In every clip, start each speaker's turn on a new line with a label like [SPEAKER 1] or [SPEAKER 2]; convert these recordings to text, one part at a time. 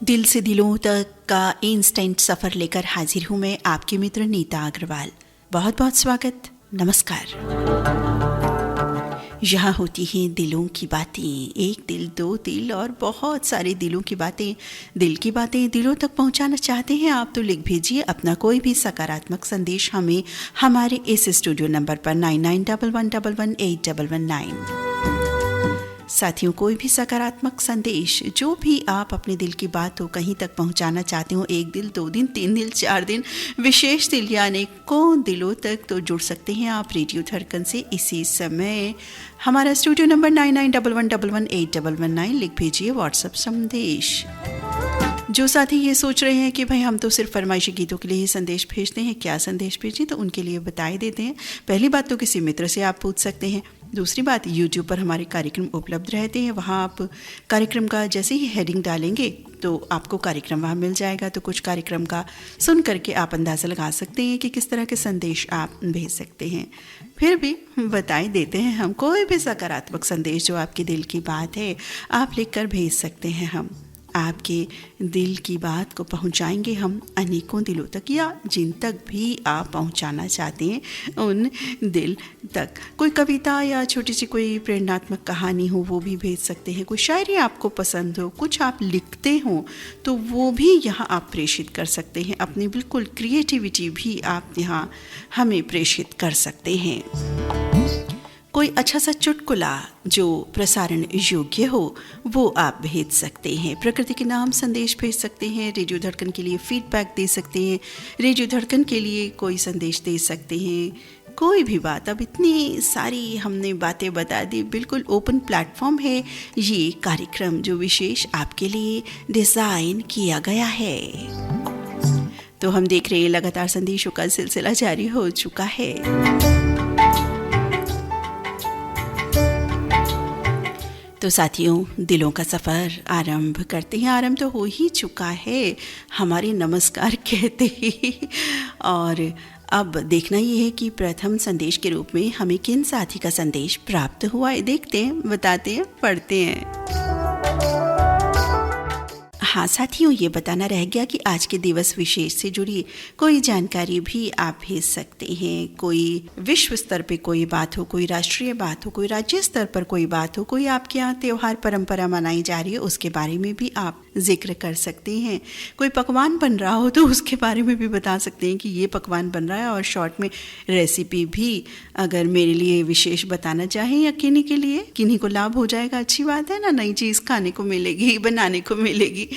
[SPEAKER 1] दिल से दिलों तक का इंस्टेंट सफ़र लेकर हाजिर हूँ मैं, आपकी मित्र नीता अग्रवाल। बहुत बहुत स्वागत, नमस्कार। यहाँ होती हैं दिलों की बातें, एक दिल दो दिल और बहुत सारे दिलों की बातें। दिल की बातें दिलों तक पहुँचाना चाहते हैं आप तो लिख भेजिए अपना कोई भी सकारात्मक संदेश हमें हमारे इस स्टूडियो नंबर पर 9911118119। साथियों, कोई भी सकारात्मक संदेश, जो भी आप अपने दिल की बात हो कहीं तक पहुंचाना चाहते हो, एक दिल, दो दिन, तीन दिल, चार दिन, विशेष दिल या अनेकों दिलों तक तो जुड़ सकते हैं आप रेडियो धड़कन से इसी समय। हमारा स्टूडियो नंबर 9911118119 लिख भेजिए व्हाट्सएप संदेश। जो साथी ये सोच रहे हैं कि भाई हम तो सिर्फ फरमाइशी गीतों के लिए ही संदेश भेजते हैं, क्या संदेश भेजें, तो उनके लिए बताए देते हैं। पहली बात तो किसी मित्र से आप पूछ सकते हैं। दूसरी बात, YouTube पर हमारे कार्यक्रम उपलब्ध रहते हैं, वहाँ आप कार्यक्रम का जैसे ही हेडिंग डालेंगे तो आपको कार्यक्रम वहाँ मिल जाएगा। तो कुछ कार्यक्रम का सुन करके आप अंदाज़ा लगा सकते हैं कि किस तरह के संदेश आप भेज सकते हैं। फिर भी बताए देते हैं हम, कोई भी सकारात्मक संदेश जो आपके दिल की बात है आप लिखकर भेज सकते हैं। हम आपके दिल की बात को पहुंचाएंगे हम अनेकों दिलों तक, या जिन तक भी आप पहुंचाना चाहते हैं उन दिल तक। कोई कविता या छोटी सी कोई प्रेरणात्मक कहानी हो वो भी भेज सकते हैं। कोई शायरी आपको पसंद हो, कुछ आप लिखते हो तो वो भी यहाँ आप प्रेषित कर सकते हैं। अपनी बिल्कुल क्रिएटिविटी भी आप यहाँ हमें प्रेषित कर सकते हैं। कोई अच्छा सा चुटकुला जो प्रसारण योग्य हो वो आप भेज सकते हैं। प्रकृति के नाम संदेश भेज सकते हैं। रेडियो धड़कन के लिए फीडबैक दे सकते हैं। रेडियो धड़कन के लिए कोई संदेश दे सकते हैं। कोई भी बात, अब इतनी सारी हमने बातें बता दी। बिल्कुल ओपन प्लेटफॉर्म है ये कार्यक्रम जो विशेष आपके लिए डिज़ाइन किया गया है। तो हम देख रहे हैं लगातार संदेशों का सिलसिला जारी हो चुका है। तो साथियों, दिलों का सफ़र आरंभ करते हैं। आरंभ तो हो ही चुका है हमारे नमस्कार कहते ही, और अब देखना ये है कि प्रथम संदेश के रूप में हमें किन साथी का संदेश प्राप्त हुआ है। देखते हैं, बताते हैं, पढ़ते हैं। हाँ साथियों, ये बताना रह गया कि आज के दिवस विशेष से जुड़ी कोई जानकारी भी आप भेज सकते हैं। कोई विश्व स्तर पे कोई बात हो, कोई राष्ट्रीय बात हो, कोई राज्य स्तर पर कोई बात हो, कोई आपके यहाँ त्यौहार परंपरा मनाई जा रही है उसके बारे में भी आप जिक्र कर सकते हैं। कोई पकवान बन रहा हो तो उसके बारे में भी बता सकते हैं कि ये पकवान बन रहा है, और शॉर्ट में रेसिपी भी अगर मेरे लिए विशेष बताना चाहें या किन्हीं के लिए, किन्हीं को लाभ हो जाएगा, अच्छी बात है ना, नई चीज़ खाने को मिलेगी, बनाने को मिलेगी,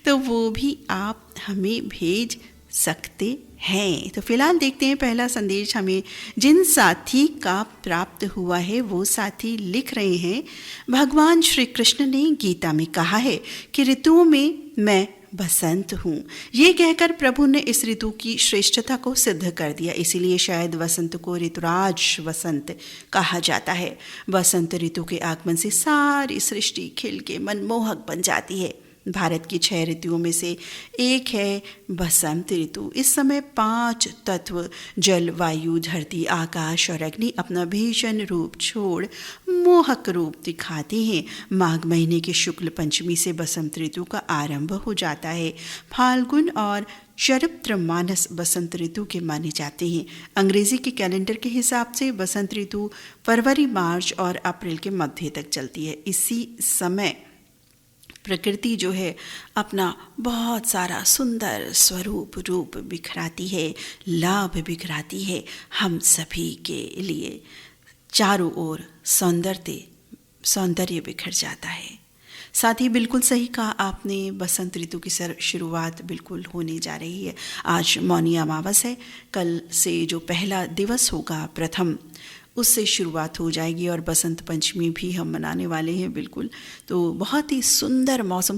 [SPEAKER 1] तो वो भी आप हमें भेज सकते हैं। तो फिलहाल देखते हैं पहला संदेश हमें जिन साथी का प्राप्त हुआ है। वो साथी लिख रहे हैं, भगवान श्री कृष्ण ने गीता में कहा है कि ऋतुओं में मैं बसंत हूँ। ये कहकर प्रभु ने इस ऋतु की श्रेष्ठता को सिद्ध कर दिया, इसीलिए शायद वसंत को ऋतुराज वसंत कहा जाता है। बसंत ऋतु के आगमन से सारी सृष्टि खिल के मनमोहक बन जाती है। भारत की 6 ऋतुओं में से एक है बसंत ऋतु। इस समय 5 तत्व जल, वायु, धरती, आकाश और अग्नि अपना भीषण रूप छोड़ मोहक रूप दिखाते हैं। माघ महीने के शुक्ल पंचमी से बसंत ऋतु का आरंभ हो जाता है। फाल्गुन और चैत्र मानस बसंत ऋतु के माने जाते हैं। अंग्रेजी के कैलेंडर के हिसाब से बसंत ऋतु फरवरी, मार्च और अप्रैल के मध्य तक चलती है। इसी समय प्रकृति जो है अपना बहुत सारा सुंदर स्वरूप रूप बिखराती है, लाभ बिखराती है हम सभी के लिए। चारों ओर सौंदर्य बिखर जाता है। साथ ही बिल्कुल सही कहा आपने, बसंत ऋतु की शुरुआत बिल्कुल होने जा रही है। आज मौनी अमावस है, कल से जो पहला दिवस होगा प्रथम, उससे शुरुआत हो जाएगी और बसंत पंचमी भी हम मनाने वाले हैं बिल्कुल। तो बहुत ही सुंदर मौसम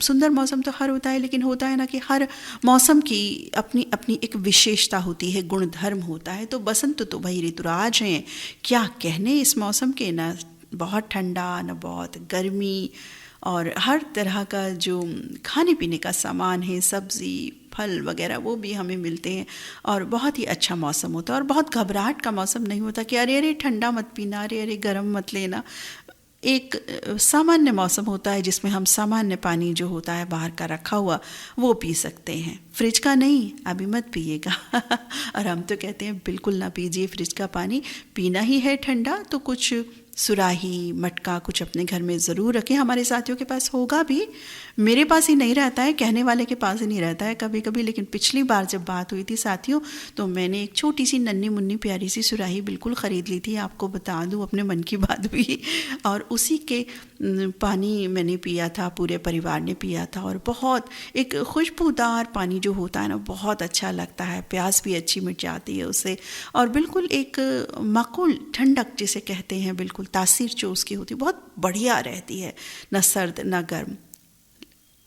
[SPEAKER 1] तो हर होता है, लेकिन होता है ना कि हर मौसम की अपनी अपनी एक विशेषता होती है, गुणधर्म होता है। तो बसंत तो भाई ऋतुराज हैं, क्या कहने इस मौसम के, ना बहुत ठंडा ना बहुत गर्मी, और हर तरह का जो खाने पीने का सामान है, सब्ज़ी फल वगैरह, वो भी हमें मिलते हैं और बहुत ही अच्छा मौसम होता है। और बहुत घबराहट का मौसम नहीं होता कि अरे अरे ठंडा मत पीना, अरे अरे गर्म मत लेना। एक सामान्य मौसम होता है जिसमें हम सामान्य पानी जो होता है बाहर का रखा हुआ वो पी सकते हैं, फ्रिज का नहीं, अभी मत पिएगा। और हम तो कहते हैं बिल्कुल ना पीजिए फ्रिज का पानी, पीना ही है ठंडा तो कुछ सुराही मटका कुछ अपने घर में ज़रूर रखें। हमारे साथियों के पास होगा भी, मेरे पास ही नहीं रहता है, कहने वाले के पास ही नहीं रहता है कभी कभी, लेकिन पिछली बार जब बात हुई थी साथियों तो मैंने एक छोटी सी नन्ही मुन्नी प्यारी सी सुराही बिल्कुल ख़रीद ली थी, आपको बता दूं अपने मन की बात भी, और उसी के पानी मैंने पिया था, पूरे परिवार ने पिया था, और बहुत एक खुशबूदार पानी जो होता है ना बहुत अच्छा लगता है, प्यास भी अच्छी मिट जाती है उससे, और बिल्कुल एक माकूल ठंडक जिसे कहते हैं, बिल्कुल तासीर जो उसकी होती है बहुत बढ़िया रहती है, न सर्द न गर्म,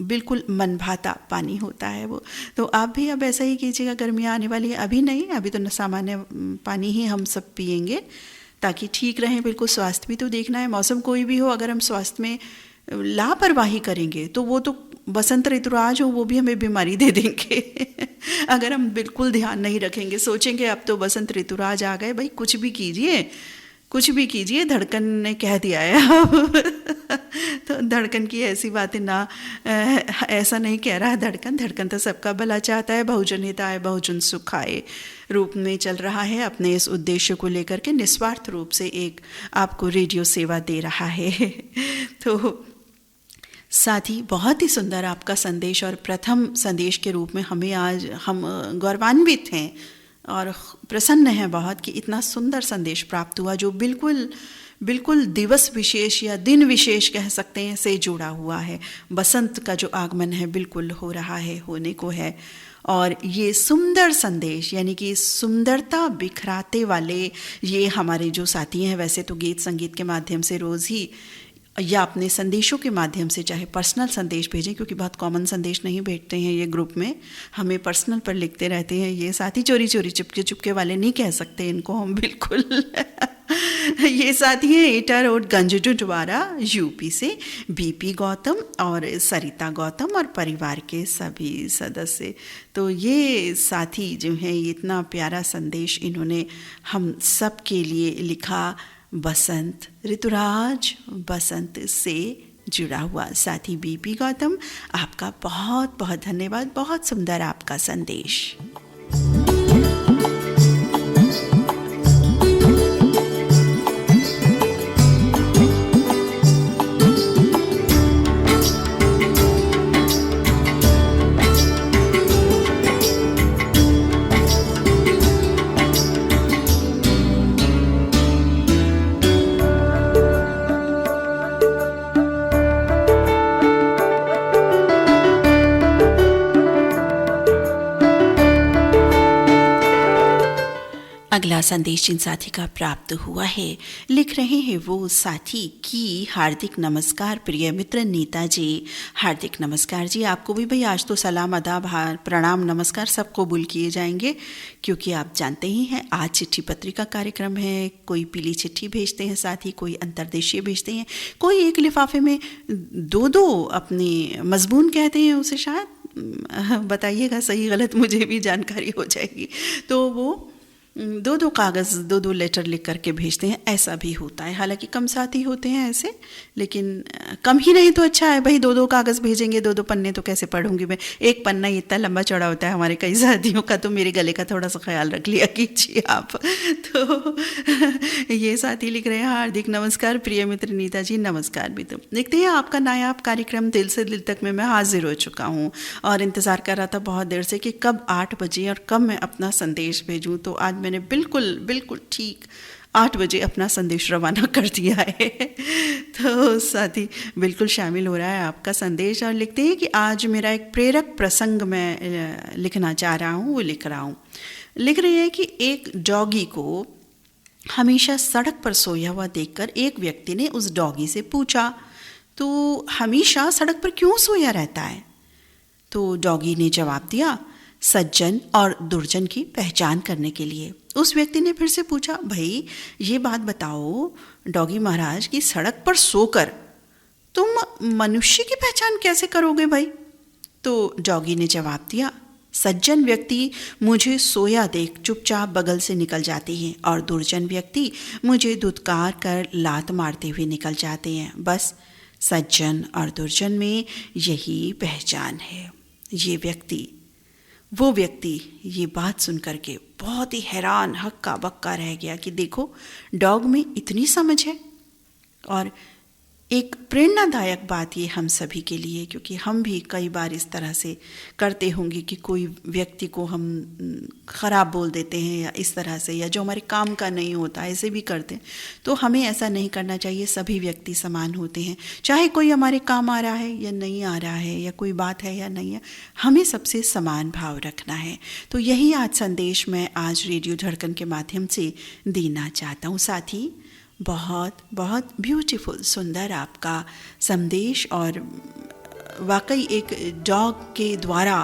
[SPEAKER 1] बिल्कुल मन भाता पानी होता है वो। तो आप भी अब ऐसा ही कीजिएगा, गर्मियाँ आने वाली है, अभी नहीं, अभी तो सामान्य पानी ही हम सब पिएंगे ताकि ठीक रहें। बिल्कुल स्वास्थ्य भी तो देखना है, मौसम कोई भी हो, अगर हम स्वास्थ्य में लापरवाही करेंगे तो वो तो बसंत ऋतुराज हो वो भी हमें बीमारी दे देंगे। अगर हम बिल्कुल ध्यान नहीं रखेंगे, सोचेंगे अब तो बसंत ऋतुराज आ गए, भाई कुछ भी कीजिए कुछ भी कीजिए, धड़कन ने कह दिया है। तो धड़कन की ऐसी बातें ना, ऐसा नहीं कह रहा है धड़कन, धड़कन तो सबका भला चाहता है, बहुजन हिताय बहुजन सुखाय रूप में चल रहा है, अपने इस उद्देश्य को लेकर के निस्वार्थ रूप से एक आपको रेडियो सेवा दे रहा है। तो साथ ही बहुत ही सुंदर आपका संदेश, और प्रथम संदेश के रूप में हमें आज हम गौरवान्वित हैं और प्रसन्न हैं बहुत कि इतना सुंदर संदेश प्राप्त हुआ जो बिल्कुल बिल्कुल दिवस विशेष या दिन विशेष कह सकते हैं से जुड़ा हुआ है। बसंत का जो आगमन है बिल्कुल हो रहा है, होने को है, और ये सुंदर संदेश यानी कि सुंदरता बिखराते वाले ये हमारे जो साथी हैं, वैसे तो गीत संगीत के माध्यम से रोज़ ही या अपने संदेशों के माध्यम से, चाहे पर्सनल संदेश भेजें, क्योंकि बहुत कॉमन संदेश नहीं भेजते हैं ये ग्रुप में, हमें पर्सनल पर लिखते रहते हैं ये साथी, चोरी चोरी चुपके चुपके वाले नहीं कह सकते इनको हम बिल्कुल। ये साथी हैं एटा रोड गंजडुडवारा यूपी से बीपी गौतम और सरिता गौतम और परिवार के सभी सदस्य। तो ये साथी जो हैं, इतना प्यारा संदेश इन्होंने हम सब के लिए लिखा, बसंत ऋतुराज बसंत से जुड़ा हुआ साथी बीपी गौतम, आपका बहुत बहुत धन्यवाद, बहुत सुंदर आपका संदेश। अगला संदेश जिन साथी का प्राप्त हुआ है, लिख रहे हैं वो साथी की हार्दिक नमस्कार प्रिय मित्र नीता जी। हार्दिक नमस्कार जी, आपको भी भाई आज तो सलाम आदाब प्रणाम नमस्कार सब कबूल किए जाएंगे, क्योंकि आप जानते ही हैं आज चिट्ठी पत्रिका कार्यक्रम है। कोई पीली चिट्ठी भेजते हैं साथी, कोई अंतर्देशीय भेजते हैं, कोई एक लिफाफे में दो अपने मजमून कहते हैं उसे, शायद बताइएगा सही गलत, मुझे भी जानकारी हो जाएगी। तो वो दो कागज़ दो लेटर लिख करके भेजते हैं, ऐसा भी होता है। हालांकि कम साथी होते हैं ऐसे, लेकिन कम ही नहीं तो अच्छा है भाई, दो कागज़ भेजेंगे, दो पन्ने तो कैसे पढ़ूंगी मैं, एक पन्ना ही इतना लंबा चौड़ा होता है हमारे कई साथियों का, तो मेरे गले का थोड़ा सा ख्याल रख लिया कीजिए आप। तो ये साथी लिख रहे हैं, हार्दिक नमस्कार प्रिय मित्र नीता जी। नमस्कार भी तो देखते हैं, आपका नायाब कार्यक्रम दिल से दिल तक में मैं हाजिर हो चुका हूँ और इंतज़ार कर रहा था बहुत देर से कि कब 8 बजे और कब मैं अपना संदेश भेजूँ। तो आज मैंने बिल्कुल ठीक 8 बजे अपना संदेश रवाना कर दिया है। तो साथी बिल्कुल शामिल हो रहा है आपका संदेश, और लिखते हैं कि आज मेरा एक प्रेरक प्रसंग मैं लिखना चाह रहा हूँ, वो लिख रहा हूँ। लिख रही है कि एक डॉगी को हमेशा सड़क पर सोया हुआ देखकर एक व्यक्ति ने उस डॉगी से पूछा, तो हमेशा सड़क पर क्यों सोया रहता है? तो डॉगी ने जवाब दिया, सज्जन और दुर्जन की पहचान करने के लिए। उस व्यक्ति ने फिर से पूछा, भाई ये बात बताओ डॉगी महाराज कि सड़क पर सोकर तुम मनुष्य की पहचान कैसे करोगे भाई? तो डॉगी ने जवाब दिया, सज्जन व्यक्ति मुझे सोया देख चुपचाप बगल से निकल जाते हैं और दुर्जन व्यक्ति मुझे धुतकार कर लात मारते हुए निकल जाते हैं। बस सज्जन और दुर्जन में यही पहचान है। वो व्यक्ति ये बात सुन करके बहुत ही हैरान हक्का बक्का रह गया कि देखो, डॉग में इतनी समझ है। और एक प्रेरणादायक बात ये हम सभी के लिए, क्योंकि हम भी कई बार इस तरह से करते होंगे कि कोई व्यक्ति को हम ख़राब बोल देते हैं या इस तरह से, या जो हमारे काम का नहीं होता ऐसे भी करते हैं। तो हमें ऐसा नहीं करना चाहिए। सभी व्यक्ति समान होते हैं, चाहे कोई हमारे काम आ रहा है या नहीं आ रहा है, या कोई बात है या नहीं है, हमें सबसे समान भाव रखना है। तो यही आज संदेश मैं आज रेडियो धड़कन के माध्यम से देना चाहता हूँ। साथी, बहुत बहुत ब्यूटीफुल, सुंदर आपका संदेश, और वाकई एक डॉग के द्वारा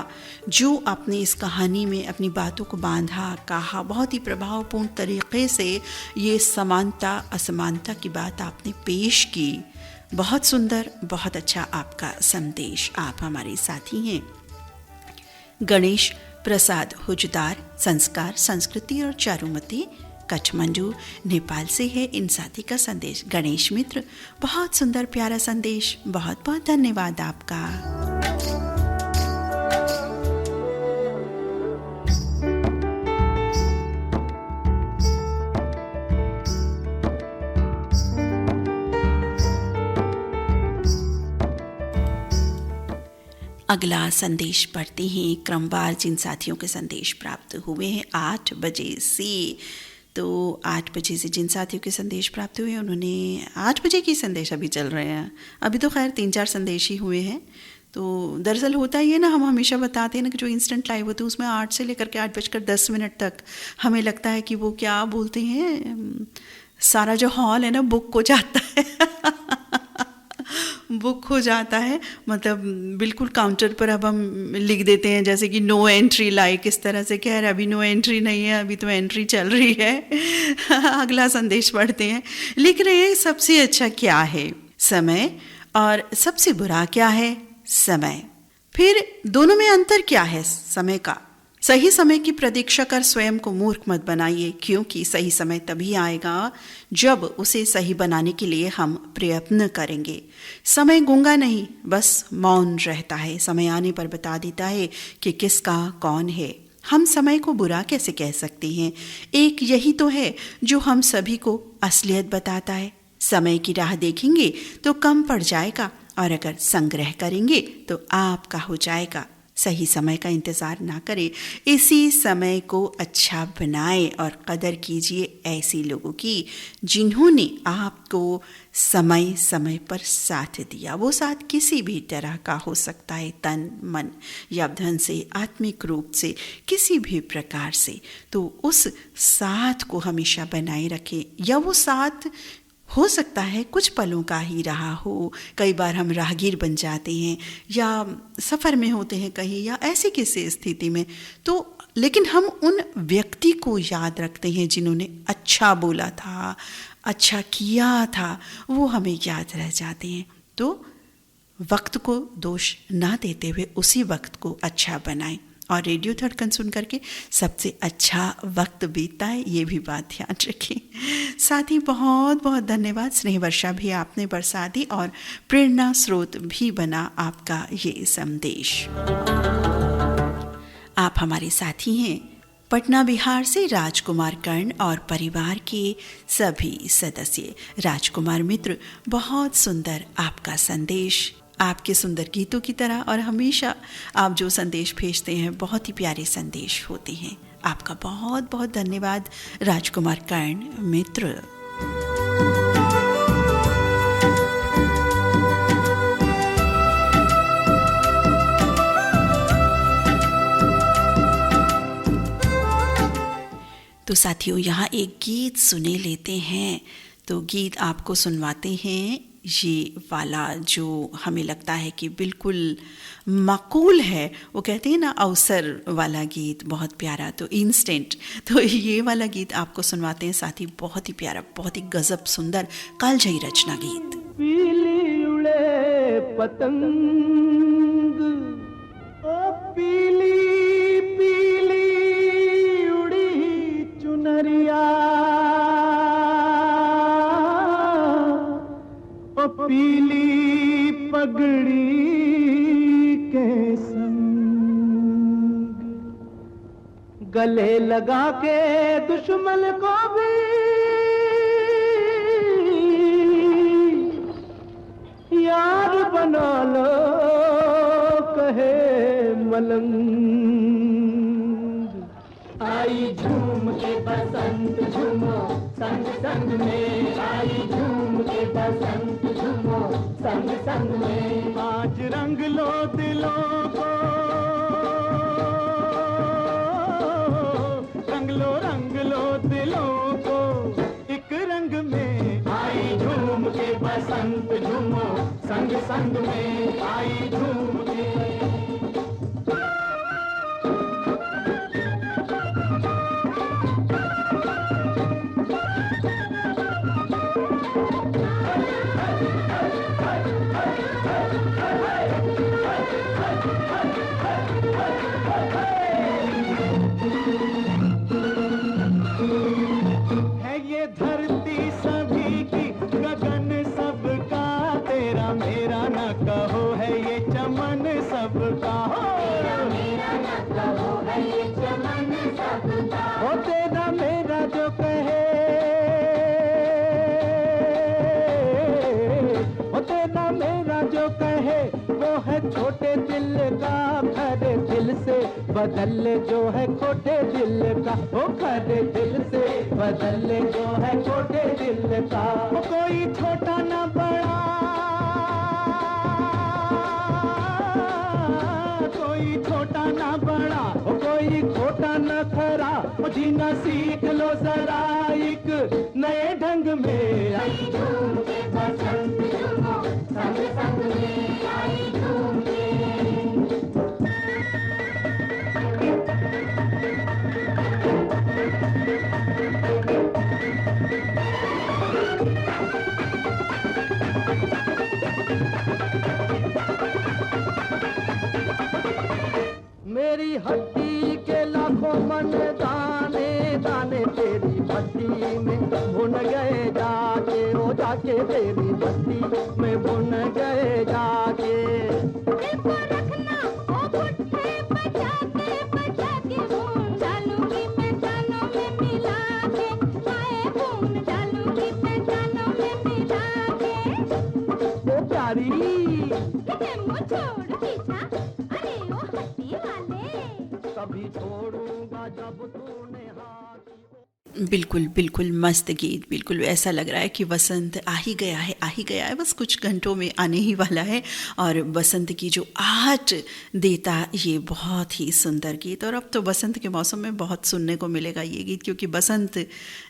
[SPEAKER 1] जो आपने इस कहानी में अपनी बातों को बांधा, कहा, बहुत ही प्रभावपूर्ण तरीके से ये समानता असमानता की बात आपने पेश की। बहुत सुंदर, बहुत अच्छा आपका संदेश। आप हमारे साथी हैं गणेश प्रसाद हुजदार, संस्कार, संस्कृति और चारुमती, काठमांडू, नेपाल से है इन साथी का संदेश। गणेश मित्र, बहुत सुंदर प्यारा संदेश, बहुत बहुत धन्यवाद आपका। अगला संदेश पढ़ते हैं क्रमवार जिन साथियों के संदेश प्राप्त हुए हैं 8 बजे से। तो 8 बजे से जिन साथियों के संदेश प्राप्त हुए उन्होंने 8 बजे की संदेश अभी चल रहे हैं। अभी तो खैर 3-4 संदेश ही हुए हैं। तो दरअसल होता ही है ना, हम हमेशा बताते हैं ना कि जो इंस्टेंट लाइव होते हैं उसमें 8 से लेकर के 8:10 तक हमें लगता है कि वो क्या बोलते हैं, सारा जो हॉल है ना बुक हो जाता है बुक हो जाता है, मतलब बिल्कुल काउंटर पर अब हम लिख देते हैं जैसे कि नो एंट्री, लाइक इस तरह से। खैर अभी नो एंट्री नहीं है, अभी तो एंट्री चल रही है। अगला संदेश पढ़ते हैं। लिख रहे हैं, सबसे अच्छा क्या है? समय। और सबसे बुरा क्या है? समय। फिर दोनों में अंतर क्या है? समय का। सही समय की प्रतीक्षा कर स्वयं को मूर्ख मत बनाइए, क्योंकि सही समय तभी आएगा जब उसे सही बनाने के लिए हम प्रयत्न करेंगे। समय गूंगा नहीं, बस मौन रहता है। समय आने पर बता देता है कि किसका कौन है। हम समय को बुरा कैसे कह सकते हैं? एक यही तो है जो हम सभी को असलियत बताता है। समय की राह देखेंगे तो कम पड़ जाएगा, और अगर संग्रह करेंगे तो आपका हो जाएगा। सही समय का इंतज़ार ना करें, इसी समय को अच्छा बनाएं और कदर कीजिए ऐसे लोगों की जिन्होंने आपको समय समय पर साथ दिया। वो साथ किसी भी तरह का हो सकता है, तन मन या धन से, आत्मिक रूप से, किसी भी प्रकार से। तो उस साथ को हमेशा बनाए रखें। या वो साथ हो सकता है कुछ पलों का ही रहा हो, कई बार हम राहगीर बन जाते हैं या सफ़र में होते हैं कहीं, या ऐसी किसी स्थिति में, तो लेकिन हम उन व्यक्ति को याद रखते हैं जिन्होंने अच्छा बोला था, अच्छा किया था, वो हमें याद रह जाते हैं। तो वक्त को दोष ना देते हुए उसी वक्त को अच्छा बनाएं, और रेडियो धड़कन सुन करके सबसे अच्छा वक्त बीतता है, ये भी बात ध्यान रखें। साथ ही बहुत बहुत धन्यवाद। स्नेह वर्षा भी आपने बरसा दी और प्रेरणा स्रोत भी बना आपका ये संदेश। आप हमारे साथी हैं पटना बिहार से राजकुमार कर्ण और परिवार के सभी सदस्य। राजकुमार मित्र, बहुत सुंदर आपका संदेश, आपके सुंदर गीतों की तरह, और हमेशा आप जो संदेश भेजते हैं बहुत ही प्यारे संदेश होते हैं। आपका बहुत बहुत धन्यवाद राजकुमार कर्ण मित्र। तो साथियों, यहाँ एक गीत सुने लेते हैं। तो गीत आपको सुनवाते हैं ये वाला जो हमें लगता है कि बिल्कुल माकूल है। वो कहते हैं ना अवसर वाला गीत, बहुत प्यारा, तो इंस्टेंट। तो ये वाला गीत आपको सुनवाते हैं। साथ ही बहुत ही प्यारा, बहुत ही गजब सुंदर कालजयी रचना गीत।
[SPEAKER 2] पीली उड़े पतंग, ओ पीली गले लगा के दुश्मन को भी यार बना लो कहे मलंग। आई झूम के बसंत झूमो संग संग में, आई झूम के बसंत झूमो संग संग में। आज रंग लो दिलों को, रंग लो दिलों को एक रंग में। आई झूम के बसंत झूमो संग संग में, आई झूम के। है ये धरती सभी की, गगन सबका, तेरा मेरा न कहो, है ये चमन सबका हो। तेरा मेरा न कहो, है ये चमन सबका हो। तेरा मेरा जो कहे, ओ तेरा मेरा जो कहे वो है छोटे दिल का। भरे दिल से बदल जो है खोटे दिल का, ओ भरे दिल से बदल जो है छोटे दिल का। ओ कोई छोटा ना बड़ा, कोई छोटा ना बड़ा, ओ कोई खोटा ना खरा। ओ जीना सीख लो जरा एक नए ढंग में। आई झूम के बसंत झूमो संग संग में, आई झूम के। मेरी हड्डी के लाखों मन दाने दाने तेरी भट्टी में भुन गए जाके, ओ जाके तेरी भट्टी में भुन गए जाके। दिल को रखना ओ भुट्टे बचा के भून डालूंगी मैं जानों में मिला के। हाय भून डालूंगी मैं जानों में मिला के। ओ प्यारी मुझे मुँह छोड़ पीछा, अरे ओ हड्डी वाले कभी छोड़ूंगा जब तूने हाथ।
[SPEAKER 1] बिल्कुल बिल्कुल मस्त गीत। बिल्कुल ऐसा लग रहा है कि वसंत आ ही गया है, आ ही गया है, बस कुछ घंटों में आने ही वाला है। और बसंत की जो आहट देता ये बहुत ही सुंदर गीत। और अब तो बसंत के मौसम में बहुत सुनने को मिलेगा ये गीत, क्योंकि बसंत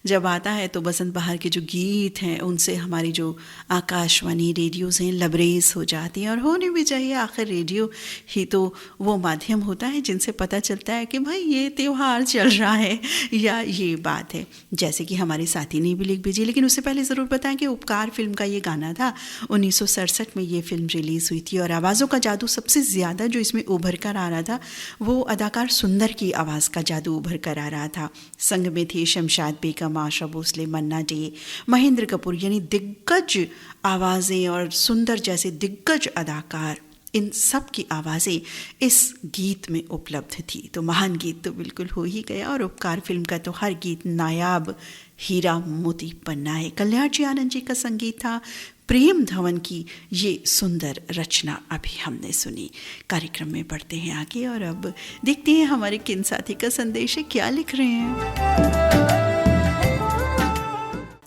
[SPEAKER 1] जब आता है तो बसंत बहार के जो गीत हैं उनसे हमारी जो आकाशवाणी रेडियोज़ हैं लबरेज हो जाती हैं। और होनी भी चाहिए, आखिर रेडियो ही तो वो माध्यम होता है जिनसे पता चलता है कि भाई ये त्यौहार चल रहा है या ये बात है। जैसे कि हमारे साथी ने भी लिख भेजी, लेकिन उससे पहले ज़रूर बताएं कि उपकार फिल्म का ये गाना था। 1967 में ये फिल्म रिलीज़ हुई थी। और आवाज़ों का जादू सबसे ज़्यादा जो इसमें उभर कर आ रहा था वो अदाकार सुंदर की आवाज़ का जादू उभर कर आ रहा था। संग में थे शमशाद बेगम, आशा भोसले, मन्ना डे, महेंद्र कपूर, यानी दिग्गज आवाज़ें और सुंदर जैसे दिग्गज अदाकार, इन सब की आवाज़ें इस गीत में उपलब्ध थी। तो महान गीत तो बिल्कुल हो ही गया। और उपकार फिल्म का तो हर गीत नायाब हीरा मोती पन्ना है। कल्याण जी आनंद जी का संगीत था। प्रेम धवन की ये सुंदर रचना अभी हमने सुनी। कार्यक्रम में बढ़ते हैं आगे और अब देखते हैं हमारे किन साथी का संदेश है, क्या लिख रहे हैं।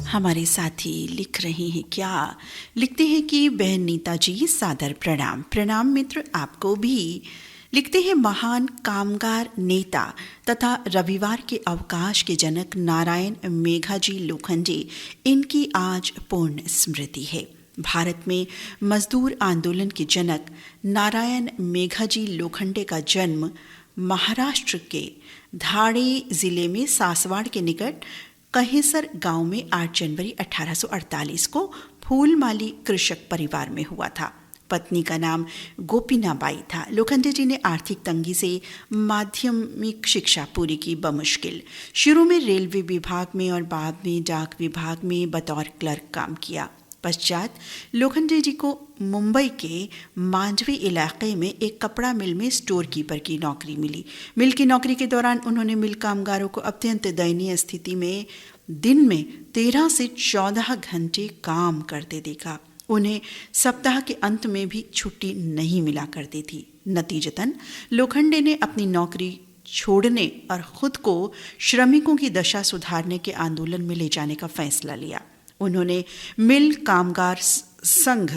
[SPEAKER 1] हमारे साथी लिख रहे हैं, क्या लिखते हैं कि बहन नीता जी सादर प्रणाम। प्रणाम मित्र आपको भी। लिखते हैं महान कामगार नेता तथा रविवार के अवकाश के जनक नारायण मेघाजी लोखंडे, इनकी आज पूर्ण स्मृति है। भारत में मजदूर आंदोलन के जनक नारायण मेघाजी लोखंडे का जन्म महाराष्ट्र के धाड़े जिले में सासवाड़ के निकट कहेसर गांव में 8 जनवरी 1848 को फूलमाली कृषक परिवार में हुआ था। पत्नी का नाम गोपीनाबाई था। लोखंडे जी ने आर्थिक तंगी से माध्यमिक शिक्षा पूरी की बमुश्किल। शुरू में रेलवे विभाग में और बाद में डाक विभाग में बतौर क्लर्क काम किया। पश्चात लोखंडे जी को मुंबई के मांडवी इलाके में एक कपड़ा मिल में स्टोर कीपर की नौकरी मिली। मिल की नौकरी के दौरान उन्होंने मिल कामगारों को अत्यंत दयनीय स्थिति में दिन में 13 से 14 घंटे काम करते देखा। उन्हें सप्ताह के अंत में भी छुट्टी नहीं मिला करती थी। नतीजतन लोखंडे ने अपनी नौकरी छोड़ने और खुद को श्रमिकों की दशा सुधारने के आंदोलन में ले जाने का फैसला लिया। उन्होंने मिल कामगार संघ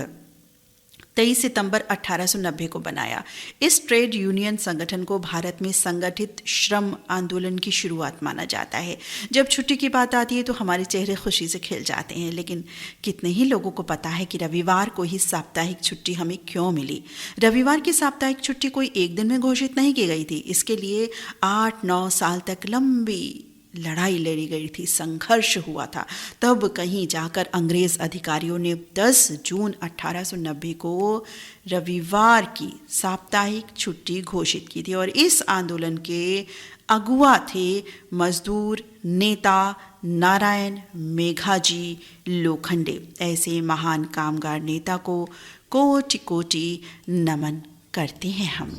[SPEAKER 1] 23 सितंबर 1890 को बनाया। इस ट्रेड यूनियन संगठन को भारत में संगठित श्रम आंदोलन की शुरुआत माना जाता है। जब छुट्टी की बात आती है तो हमारे चेहरे खुशी से खिल जाते हैं, लेकिन कितने ही लोगों को पता है कि रविवार को ही साप्ताहिक छुट्टी हमें क्यों मिली। रविवार की साप्ताहिक छुट्टी कोई एक दिन में घोषित नहीं की गई थी। इसके लिए 8-9 साल तक लंबी लड़ाई लड़ी गई थी, संघर्ष हुआ था। तब कहीं जाकर अंग्रेज अधिकारियों ने 10 जून 1890 को रविवार की साप्ताहिक छुट्टी घोषित की थी और इस आंदोलन के अगुआ थे मजदूर नेता नारायण मेघाजी लोखंडे। ऐसे महान कामगार नेता को कोटि कोटि नमन करते हैं हम।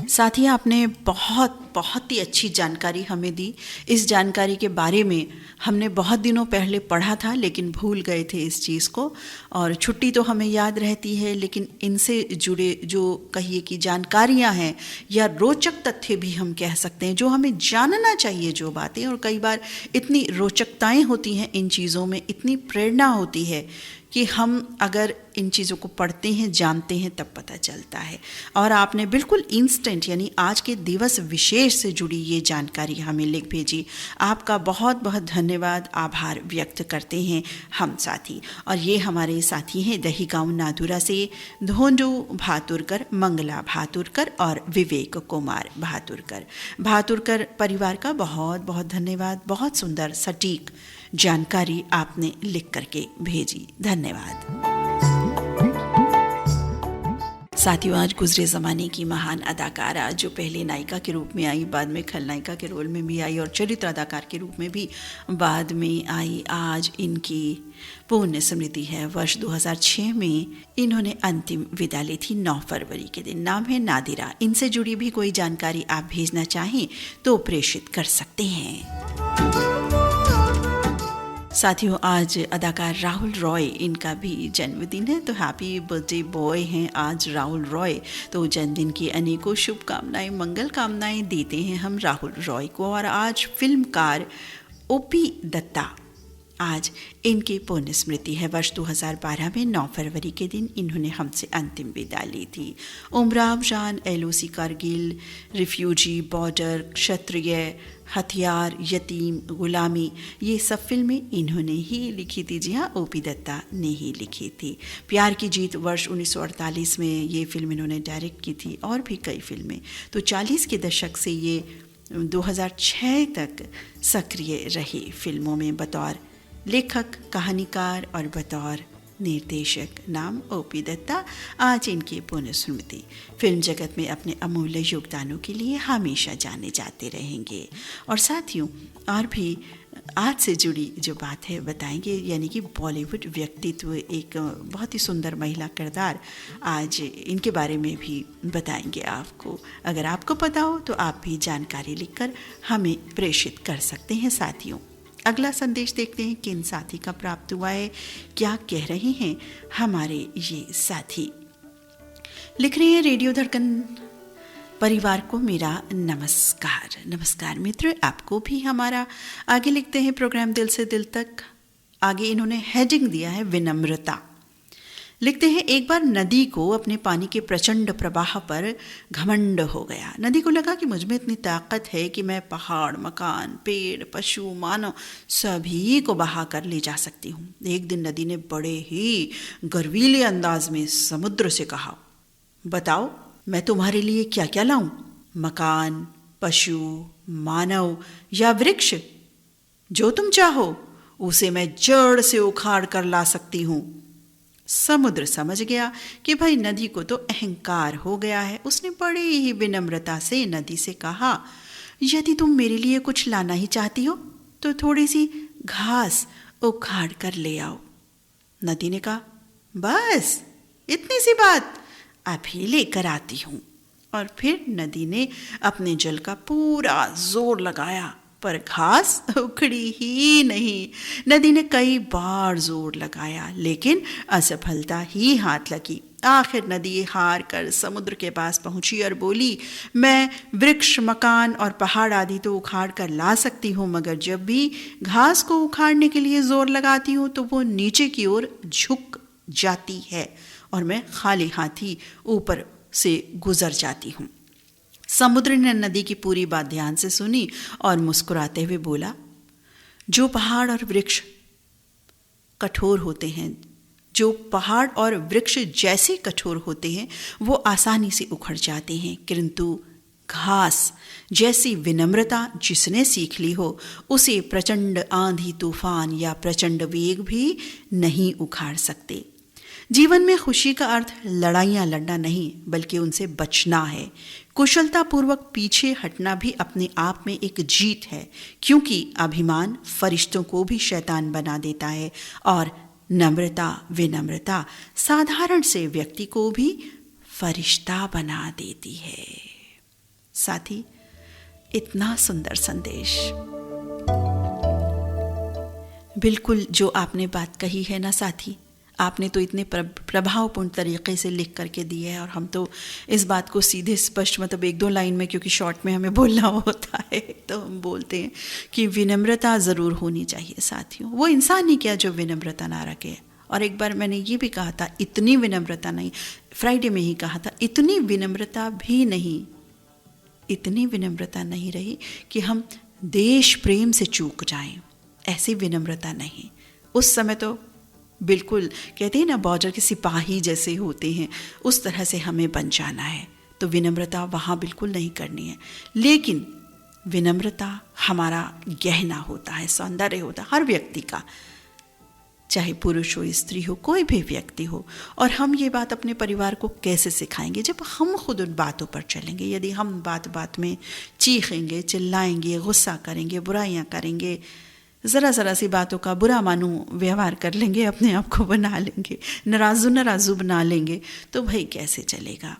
[SPEAKER 1] साथी, आपने बहुत ही अच्छी जानकारी हमें दी। इस जानकारी के बारे में हमने बहुत दिनों पहले पढ़ा था, लेकिन भूल गए थे इस चीज़ को। और छुट्टी तो हमें याद रहती है, लेकिन इनसे जुड़े जो कहिए कि जानकारियां हैं या रोचक तथ्य भी हम कह सकते हैं, जो हमें जानना चाहिए जो बातें, और कई बार इतनी रोचकताएं होती हैं इन चीज़ों में, इतनी प्रेरणा होती है कि हम अगर इन चीज़ों को पढ़ते हैं, जानते हैं, तब पता चलता है। और आपने बिल्कुल इंस्टेंट यानी आज के दिवस विशेष से जुड़ी ये जानकारी हमें लिख भेजी। आपका बहुत बहुत धन्यवाद, आभार व्यक्त करते हैं हम साथी। और ये हमारे साथी हैं दहीगांव नादुरा से धोंडू भातुरकर, मंगला भातुरकर और विवेक कुमार भातुरकर परिवार का बहुत बहुत धन्यवाद। बहुत सुंदर सटीक जानकारी आपने लिख करके भेजी, धन्यवाद। साथियों, आज गुजरे ज़माने की महान अदाकारा जो पहले नायिका के रूप में आई, बाद में खलनायिका के रोल में भी आई और चरित्र अदाकार के रूप में भी बाद में आई, आज इनकी पुण्य स्मृति है। वर्ष 2006 में इन्होंने अंतिम विदा ली थी, 9 फरवरी के दिन। नाम है नादिरा। इनसे जुड़ी भी कोई जानकारी आप भेजना चाहें तो प्रेषित कर सकते हैं। साथियों, आज अदाकार राहुल रॉय, इनका भी जन्मदिन है, तो हैप्पी बर्थडे बॉय हैं आज राहुल रॉय। तो जन्मदिन की अनेकों शुभकामनाएं, मंगल कामनाएं देते हैं हम राहुल रॉय को। और आज फिल्मकार ओपी दत्ता, आज इनकी पुण्य स्मृति है। वर्ष 2012 में 9 फरवरी के दिन इन्होंने हमसे अंतिम विदा ली थी। उमराव जान, LOC कारगिल, रिफ्यूजी, बॉर्डर, क्षत्रिय, हथियार, यतीम, गुलामी, ये सब फिल्में इन्होंने ही लिखी थी। जी हाँ, ओपी दत्ता ने ही लिखी थी। प्यार की जीत वर्ष 1948 में ये फिल्म इन्होंने डायरेक्ट की थी, और भी कई फिल्में। तो 40 के दशक से ये 2006 तक सक्रिय रहे फिल्मों में बतौर लेखक, कहानीकार और बतौर निर्देशक। नाम ओपी दत्ता। आज इनकी पुण्य स्मृति। फिल्म जगत में अपने अमूल्य योगदानों के लिए हमेशा जाने जाते रहेंगे। और साथियों, और भी आज से जुड़ी जो बात है बताएंगे, यानी कि बॉलीवुड व्यक्तित्व, एक बहुत ही सुंदर महिला किरदार, आज इनके बारे में भी बताएंगे आपको। अगर आपको पता हो तो आप भी जानकारी लिखकर हमें प्रेषित कर सकते हैं। साथियों, अगला संदेश देखते हैं किन साथी का प्राप्त हुआ है, क्या कह रहे हैं हमारे ये साथी। लिख रहे हैं, रेडियो धड़कन परिवार को मेरा नमस्कार। नमस्कार मित्र, आपको भी हमारा। आगे लिखते हैं, प्रोग्राम दिल से दिल तक। आगे इन्होंने हेडिंग दिया है विनम्रता। लिखते हैं, एक बार नदी को अपने पानी के प्रचंड प्रवाह पर घमंड हो गया। नदी को लगा कि मुझ में इतनी ताकत है कि मैं पहाड़, मकान, पेड़, पशु, मानव सभी को बहा कर ले जा सकती हूँ। एक दिन नदी ने बड़े ही गर्वीले अंदाज में समुद्र से कहा, बताओ मैं तुम्हारे लिए क्या क्या लाऊं? मकान, पशु, मानव या वृक्ष? जो तुम चाहो उसे मैं जड़ से उखाड़ कर ला सकती हूँ। समुद्र समझ गया कि भाई नदी को तो अहंकार हो गया है। उसने बड़ी ही विनम्रता से नदी से कहा, यदि तुम मेरे लिए कुछ लाना ही चाहती हो तो थोड़ी सी घास उखाड़ कर ले आओ। नदी ने कहा, बस इतनी सी बात, अभी लेकर आती हूँ। और फिर नदी ने अपने जल का पूरा जोर लगाया, पर घास उखड़ी ही नहीं। नदी ने कई बार जोर लगाया, लेकिन असफलता ही हाथ लगी। आखिर नदी हार कर समुद्र के पास पहुंची और बोली, मैं वृक्ष, मकान और पहाड़ आदि तो उखाड़ कर ला सकती हूँ, मगर जब भी घास को उखाड़ने के लिए जोर लगाती हूँ तो वो नीचे की ओर झुक जाती है और मैं खाली हाथी ऊपर से गुजर जाती हूँ। समुद्र ने नदी की पूरी बात ध्यान से सुनी और मुस्कुराते हुए बोला, जो पहाड़ और वृक्ष कठोर होते हैं, जो पहाड़ और वृक्ष जैसे कठोर होते हैं, वो आसानी से उखड़ जाते हैं, किंतु घास जैसी विनम्रता जिसने सीख ली हो, उसे प्रचंड आंधी तूफान या प्रचंड वेग भी नहीं उखाड़ सकते। जीवन में खुशी का अर्थ लड़ाइयाँ लड़ना नहीं, बल्कि उनसे बचना है। कुशलतापूर्वक पीछे हटना भी अपने आप में एक जीत है, क्योंकि अभिमान फरिश्तों को भी शैतान बना देता है और नम्रता, विनम्रता साधारण से व्यक्ति को भी फरिश्ता बना देती है। साथी, इतना सुंदर संदेश, बिल्कुल जो आपने बात कही है ना साथी, आपने तो इतने प्रभावपूर्ण तरीके से लिख करके दिए है, और हम तो इस बात को सीधे स्पष्ट, मतलब एक दो लाइन में, क्योंकि शॉर्ट में हमें बोलना होता है तो हम बोलते हैं कि विनम्रता ज़रूर होनी चाहिए साथियों। वो इंसान ही क्या जो विनम्रता ना रखे। और एक बार मैंने ये भी कहा था, इतनी विनम्रता नहीं, फ्राइडे में ही कहा था, इतनी विनम्रता भी नहीं, इतनी विनम्रता नहीं रही कि हम देश प्रेम से चूक जाएं, ऐसी विनम्रता नहीं। उस समय तो बिल्कुल कहते हैं ना, बॉर्डर के सिपाही जैसे होते हैं, उस तरह से हमें बन जाना है। तो विनम्रता वहाँ बिल्कुल नहीं करनी है, लेकिन विनम्रता हमारा गहना होता है, सौंदर्य होता है हर व्यक्ति का, चाहे पुरुष हो, स्त्री हो, कोई भी व्यक्ति हो। और हम ये बात अपने परिवार को कैसे सिखाएंगे? जब हम खुद उन बातों पर चलेंगे। यदि हम बात बात में चीखेंगे, चिल्लाएंगे, गुस्सा करेंगे, बुराइयाँ करेंगे, ज़रा सी बातों का बुरा मानू व्यवहार कर लेंगे, अपने आप को बना लेंगे, नाराज़ू बना लेंगे, तो भाई कैसे चलेगा?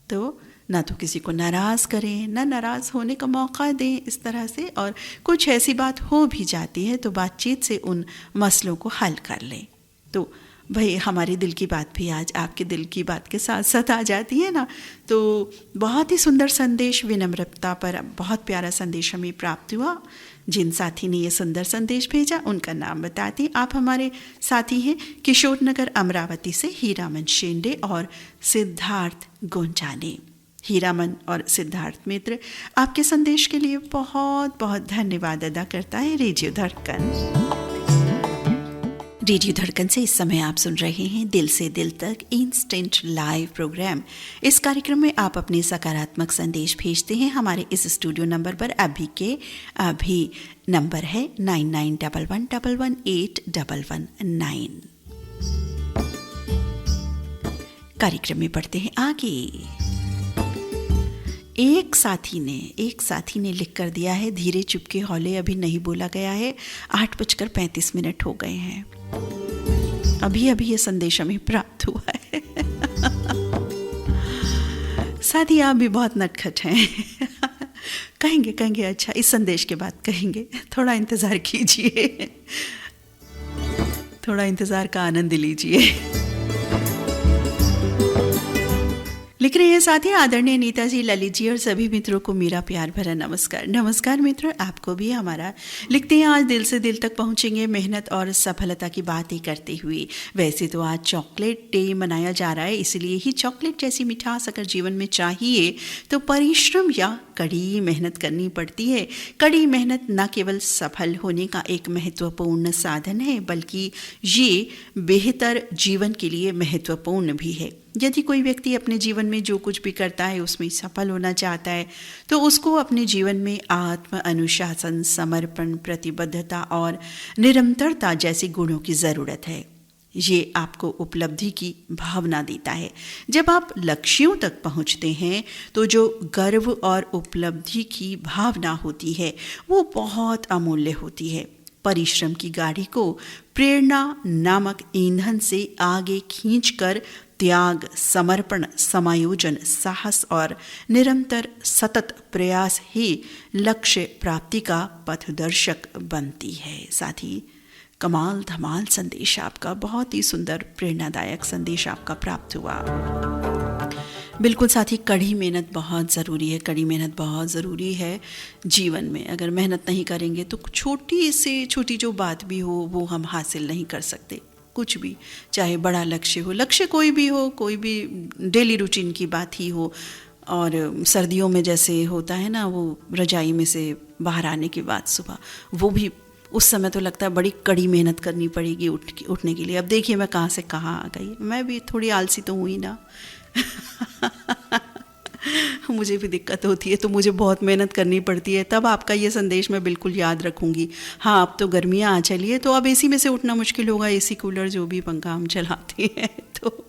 [SPEAKER 1] तो ना तो किसी को नाराज़ करें, ना नाराज़ होने का मौका दें इस तरह से। और कुछ ऐसी बात हो भी जाती है तो बातचीत से उन मसलों को हल कर लें। तो भाई हमारी दिल की बात भी आज आपके दिल की बात के साथ साथ आ जाती है ना। तो बहुत ही सुंदर संदेश विनम्रता पर, बहुत प्यारा संदेश हमें प्राप्त हुआ। जिन साथी ने ये सुंदर संदेश भेजा उनका नाम बताते हैं। आप हमारे साथी हैं किशोर नगर अमरावती से हीरामन शेंडे और सिद्धार्थ गोंजाने। हीरामन और सिद्धार्थ मित्र, आपके संदेश के लिए बहुत बहुत धन्यवाद अदा करता है रेडियो धड़कन। रेडियो धड़कन से इस समय आप सुन रहे हैं दिल से दिल तक इंस्टेंट लाइव प्रोग्राम। इस कार्यक्रम में आप अपने सकारात्मक संदेश भेजते हैं हमारे इस स्टूडियो नंबर पर। अभी नंबर है 9911118119। कार्यक्रम में बढ़ते हैं आगे। एक साथी ने लिख कर दिया है, धीरे चुपके हौले अभी नहीं बोला गया है, 8:35 हो गए हैं। अभी ये संदेश हमें प्राप्त हुआ है। साथी आप भी बहुत नटखट हैं। कहेंगे अच्छा, इस संदेश के बाद कहेंगे, थोड़ा इंतज़ार कीजिए, थोड़ा इंतज़ार का आनंद लीजिए। लिख रहे हैं साथी आदरणीय नीता जी, ललित जी और सभी मित्रों को मेरा प्यार भरा नमस्कार। नमस्कार मित्रों, आपको भी हमारा। लिखते हैं आज दिल से दिल तक पहुंचेंगे मेहनत और सफलता की बातें करते हुए। वैसे तो आज चॉकलेट डे मनाया जा रहा है, इसलिए ही चॉकलेट जैसी मिठास अगर जीवन में चाहिए तो परिश्रम या कड़ी मेहनत करनी पड़ती है। कड़ी मेहनत न केवल सफल होने का एक महत्वपूर्ण साधन है, बल्कि ये बेहतर जीवन के लिए महत्वपूर्ण भी है। यदि कोई व्यक्ति अपने जीवन में जो कुछ भी करता है उसमें सफल होना चाहता है तो उसको अपने जीवन में आत्म अनुशासन, समर्पण, प्रतिबद्धता और निरंतरता जैसे गुणों की ज़रूरत है। ये आपको उपलब्धि की भावना देता है। जब आप लक्ष्यों तक पहुंचते हैं तो जो गर्व और उपलब्धि की भावना होती है वो बहुत अमूल्य होती है। परिश्रम की गाड़ी को प्रेरणा नामक ईंधन से आगे खींचकर त्याग, समर्पण, समायोजन, साहस और निरंतर सतत प्रयास ही लक्ष्य प्राप्ति का पथदर्शक बनती है। साथ ही कमाल धमाल संदेश आपका, बहुत ही सुंदर प्रेरणादायक संदेश आपका प्राप्त हुआ। बिल्कुल साथी, कड़ी मेहनत बहुत ज़रूरी है। कड़ी मेहनत बहुत ज़रूरी है जीवन में। अगर मेहनत नहीं करेंगे तो छोटी से छोटी जो बात भी हो वो हम हासिल नहीं कर सकते। कुछ भी, चाहे बड़ा लक्ष्य हो, लक्ष्य कोई भी हो, कोई भी डेली रूटीन की बात ही हो। और सर्दियों में जैसे होता है ना, वो रजाई में से बाहर आने के बाद सुबह, वो भी उस समय तो लगता है बड़ी कड़ी मेहनत करनी पड़ेगी उठने के लिए। अब देखिए मैं कहाँ से कहाँ आ गई। मैं भी थोड़ी आलसी तो हुई ना मुझे भी दिक्कत होती है, तो मुझे बहुत मेहनत करनी पड़ती है। तब आपका ये संदेश मैं बिल्कुल याद रखूँगी। हाँ, अब तो गर्मियाँ आ चली है, तो अब एसी में से उठना मुश्किल होगा। एसी, कूलर, जो भी पंखा हम चलाते हैं, तो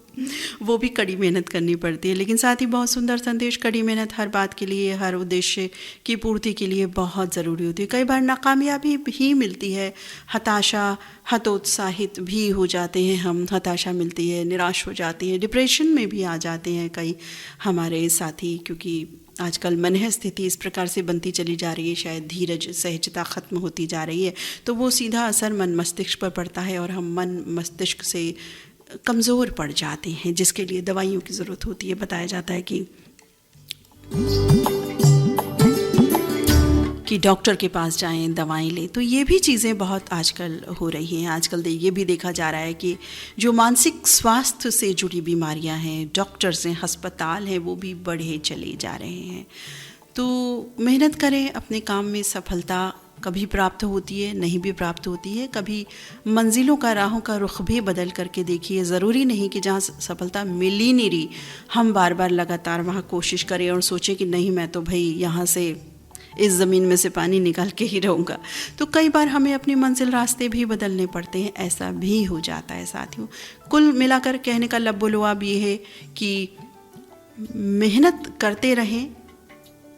[SPEAKER 1] वो भी कड़ी मेहनत करनी पड़ती है। लेकिन साथ ही बहुत सुंदर संदेश। कड़ी मेहनत हर बात के लिए, हर उद्देश्य की पूर्ति के लिए बहुत ज़रूरी होती है। कई बार नाकामयाबी भी मिलती है, हताशा, हतोत्साहित भी हो जाते हैं हम। हताशा मिलती है, निराश हो जाती है, डिप्रेशन में भी आ जाते हैं कई हमारे साथी, क्योंकि आजकल मन स्थिति इस प्रकार से बनती चली जा रही है, शायद धीरज, सहजता ख़त्म होती जा रही है। तो वो सीधा असर मन मस्तिष्क पर पड़ता है और हम मन मस्तिष्क से कमज़ोर पड़ जाते हैं, जिसके लिए दवाइयों की ज़रूरत होती है। बताया जाता है कि डॉक्टर के पास जाएं, दवाएं लें। तो ये भी चीज़ें बहुत आजकल हो रही हैं। आजकल ये भी देखा जा रहा है कि जो मानसिक स्वास्थ्य से जुड़ी बीमारियां हैं, डॉक्टर्स हैं, अस्पताल हैं, वो भी बढ़े चले जा रहे हैं। तो मेहनत करें अपने काम में। सफलता कभी प्राप्त होती है, नहीं भी प्राप्त होती है। कभी मंजिलों का, राहों का रुख भी बदल करके देखिए। ज़रूरी नहीं कि जहाँ सफलता मिल ही नहीं रही, हम बार बार लगातार वहाँ कोशिश करें और सोचें कि नहीं, मैं तो भाई यहाँ से इस ज़मीन में से पानी निकाल के ही रहूँगा। तो कई बार हमें अपनी मंजिल, रास्ते भी बदलने पड़ते हैं। ऐसा भी हो जाता है साथियों। कुल मिलाकर कहने का लब्बो-लुआब ये है कि मेहनत करते रहें।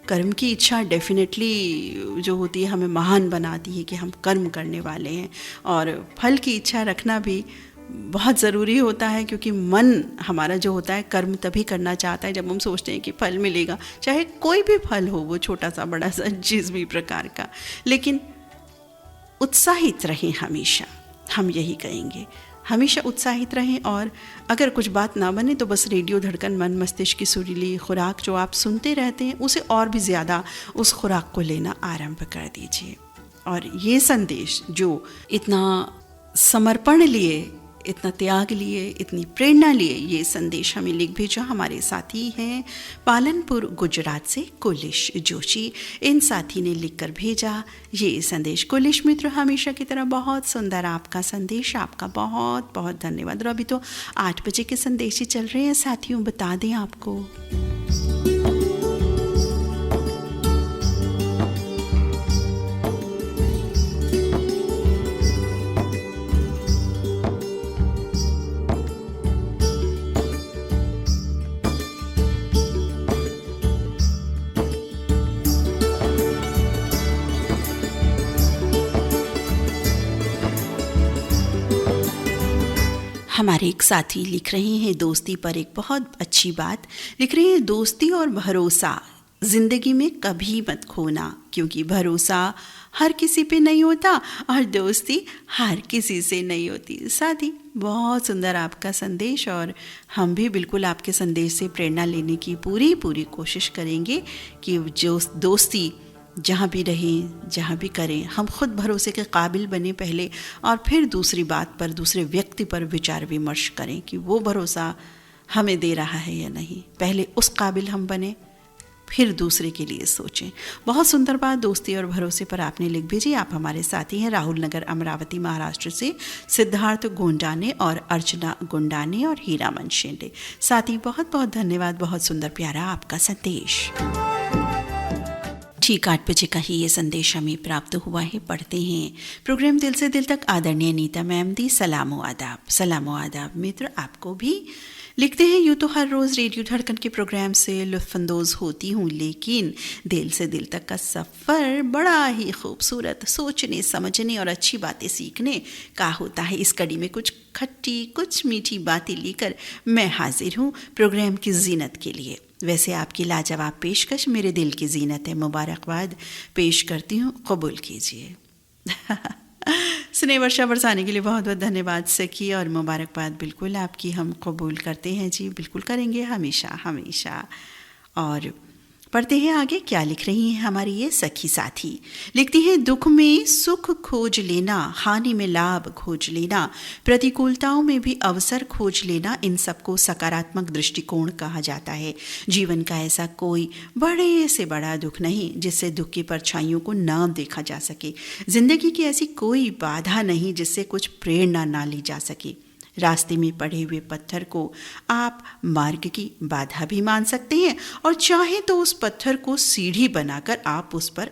[SPEAKER 1] कर्म की इच्छा डेफिनेटली जो होती है हमें महान बनाती है कि हम कर्म करने वाले हैं। और फल की इच्छा रखना भी बहुत ज़रूरी होता है, क्योंकि मन हमारा जो होता है कर्म तभी करना चाहता है जब हम सोचते हैं कि फल मिलेगा, चाहे कोई भी फल हो, वो छोटा सा बड़ा सा जिस भी प्रकार का। लेकिन उत्साहित रहें हमेशा, हम यही कहेंगे। हमेशा उत्साहित रहें। और अगर कुछ बात ना बने तो बस रेडियो धड़कन मन मस्तिष्क की सुरीली खुराक जो आप सुनते रहते हैं, उसे और भी ज़्यादा उस खुराक को लेना आरंभ कर दीजिए। और ये संदेश जो इतना समर्पण लिए, इतना त्याग लिए, इतनी प्रेरणा लिए, ये संदेश हमें लिख भेजा हमारे साथी हैं पालनपुर गुजरात से कुलिश जोशी। इन साथी ने लिखकर भेजा ये संदेश। कुलिश मित्र, हमेशा की तरह बहुत सुंदर आपका संदेश, आपका बहुत बहुत धन्यवाद। और अभी तो 8 बजे के संदेश ही चल रहे हैं साथियों, बता दें आपको। हमारे एक साथी लिख रहे हैं दोस्ती पर एक बहुत अच्छी बात लिख रहे हैं। दोस्ती और भरोसा ज़िंदगी में कभी मत खोना, क्योंकि भरोसा हर किसी पे नहीं होता और दोस्ती हर किसी से नहीं होती। साथी, बहुत सुंदर आपका संदेश, और हम भी बिल्कुल आपके संदेश से प्रेरणा लेने की पूरी कोशिश करेंगे कि जो दोस्ती जहाँ भी रहें, जहाँ भी करें, हम खुद भरोसे के काबिल बने पहले, और फिर दूसरी बात पर, दूसरे व्यक्ति पर विचार विमर्श करें कि वो भरोसा हमें दे रहा है या नहीं। पहले उस काबिल हम बने, फिर दूसरे के लिए सोचें। बहुत सुंदर बात दोस्ती और भरोसे पर आपने लिख भेजी। आप हमारे साथी हैं राहुल नगर, अमरावती, महाराष्ट्र से सिद्धार्थ गोंडाने और अर्चना गोंडाने और हीरामन शेंडे। साथी, बहुत बहुत धन्यवाद। बहुत सुंदर प्यारा आपका संदेश। ठीक 8 बजे का ही ये संदेश हमें प्राप्त हुआ है। पढ़ते हैं प्रोग्राम दिल से दिल तक। आदरणीय नीता मैम दी सलामो आदाब। सलामो आदाब मित्र, आपको भी लिखते हैं, यूँ तो हर रोज़ रेडियो धड़कन के प्रोग्राम से लुत्फ़अंदोज़ होती हूँ, लेकिन दिल से दिल तक का सफ़र बड़ा ही खूबसूरत, सोचने समझने और अच्छी बातें सीखने का होता है। इस कड़ी में कुछ खट्टी कुछ मीठी बातें लेकर मैं हाजिर हूँ प्रोग्राम की जीनत के लिए। वैसे आपकी लाजवाब पेशकश मेरे दिल की जीनत है, मुबारकबाद पेश करती हूँ, कबूल कीजिए। स्नेह वर्षा बरसाने के लिए बहुत बहुत धन्यवाद सखी, और मुबारकबाद बिल्कुल आपकी हम कबूल करते हैं जी, बिल्कुल करेंगे हमेशा हमेशा। और पढ़ते हैं आगे क्या लिख रही हैं हमारी ये सखी साथी। लिखती हैं, दुख में सुख खोज लेना, हानि में लाभ खोज लेना, प्रतिकूलताओं में भी अवसर खोज लेना, इन सबको सकारात्मक दृष्टिकोण कहा जाता है। जीवन का ऐसा कोई बड़े से बड़ा दुख नहीं जिससे दुख की परछाइयों को ना देखा जा सके। जिंदगी की ऐसी कोई बाधा नहीं जिससे कुछ प्रेरणा ना ली जा सके। रास्ते में पड़े हुए पत्थर को आप मार्ग की बाधा भी मान सकते हैं, और चाहे तो उस पत्थर को सीढ़ी बनाकर आप उस पर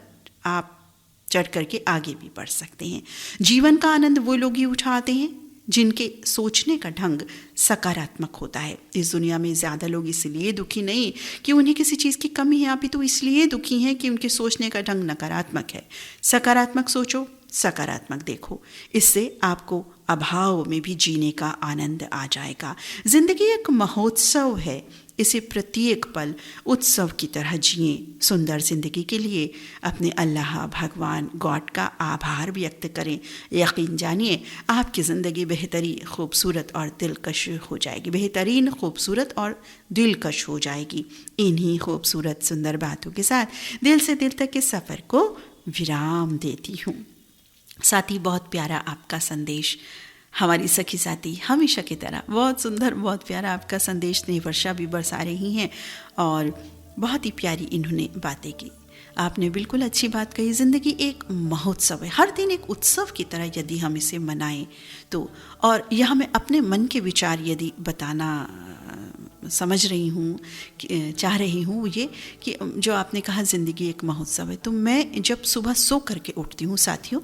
[SPEAKER 1] चढ़ करके आगे भी बढ़ सकते हैं। जीवन का आनंद वो लोग ही उठाते हैं जिनके सोचने का ढंग सकारात्मक होता है। इस दुनिया में ज़्यादा लोग इसलिए दुखी नहीं कि उन्हें किसी चीज़ की कमी है, अभी तो इसलिए दुखी हैं कि उनके सोचने का ढंग नकारात्मक है। सकारात्मक सोचो, सकारात्मक देखो, इससे आपको अभाव में भी जीने का आनंद आ जाएगा। जिंदगी एक महोत्सव है, इसे प्रत्येक पल उत्सव की तरह जिएं। सुंदर जिंदगी के लिए अपने अल्लाह भगवान गॉड का आभार व्यक्त करें। यकीन जानिए आपकी ज़िंदगी बेहतरीन खूबसूरत और दिलकश हो जाएगी, बेहतरीन खूबसूरत और दिलकश हो जाएगी। इन्हीं खूबसूरत सुंदर बातों के साथ दिल से दिल तक के सफ़र को विराम देती हूँ। साथी, बहुत प्यारा आपका संदेश, हमारी सखी साथी हमेशा की तरह बहुत सुंदर, बहुत प्यारा आपका संदेश स्नेह वर्षा भी बरसा रही हैं, और बहुत ही प्यारी इन्होंने बातें की। आपने बिल्कुल अच्छी बात कही, ज़िंदगी एक महोत्सव है, हर दिन एक उत्सव की तरह यदि हम इसे मनाएं तो। और यह मैं अपने मन के विचार यदि बताना समझ रही हूँ, चाह रही हूँ, ये कि जो आपने कहा ज़िंदगी एक महोत्सव है, तो मैं जब सुबह सो करके उठती हूँ साथियों,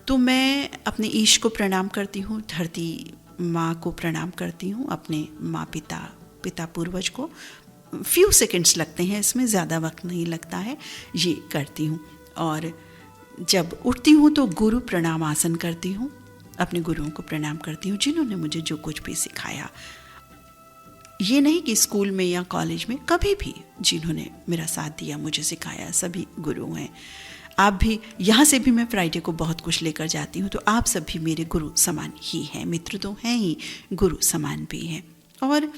[SPEAKER 1] तो मैं अपने ईश को प्रणाम करती हूँ, धरती माँ को प्रणाम करती हूँ, अपने माँ पिता पूर्वज को। फ्यू सेकंड्स लगते हैं इसमें, ज़्यादा वक्त नहीं लगता है, ये करती हूँ। और जब उठती हूँ तो गुरु प्रणाम आसन करती हूँ, अपने गुरुओं को प्रणाम करती हूँ जिन्होंने मुझे जो कुछ भी सिखाया। ये नहीं कि स्कूल में या कॉलेज में, कभी भी जिन्होंने मेरा साथ दिया, मुझे सिखाया, सभी गुरु हैं। आप भी, यहाँ से भी मैं फ्राइडे को बहुत कुछ लेकर जाती हूँ, तो आप सब भी मेरे गुरु समान ही हैं, मित्र तो हैं ही, गुरु समान भी हैं। और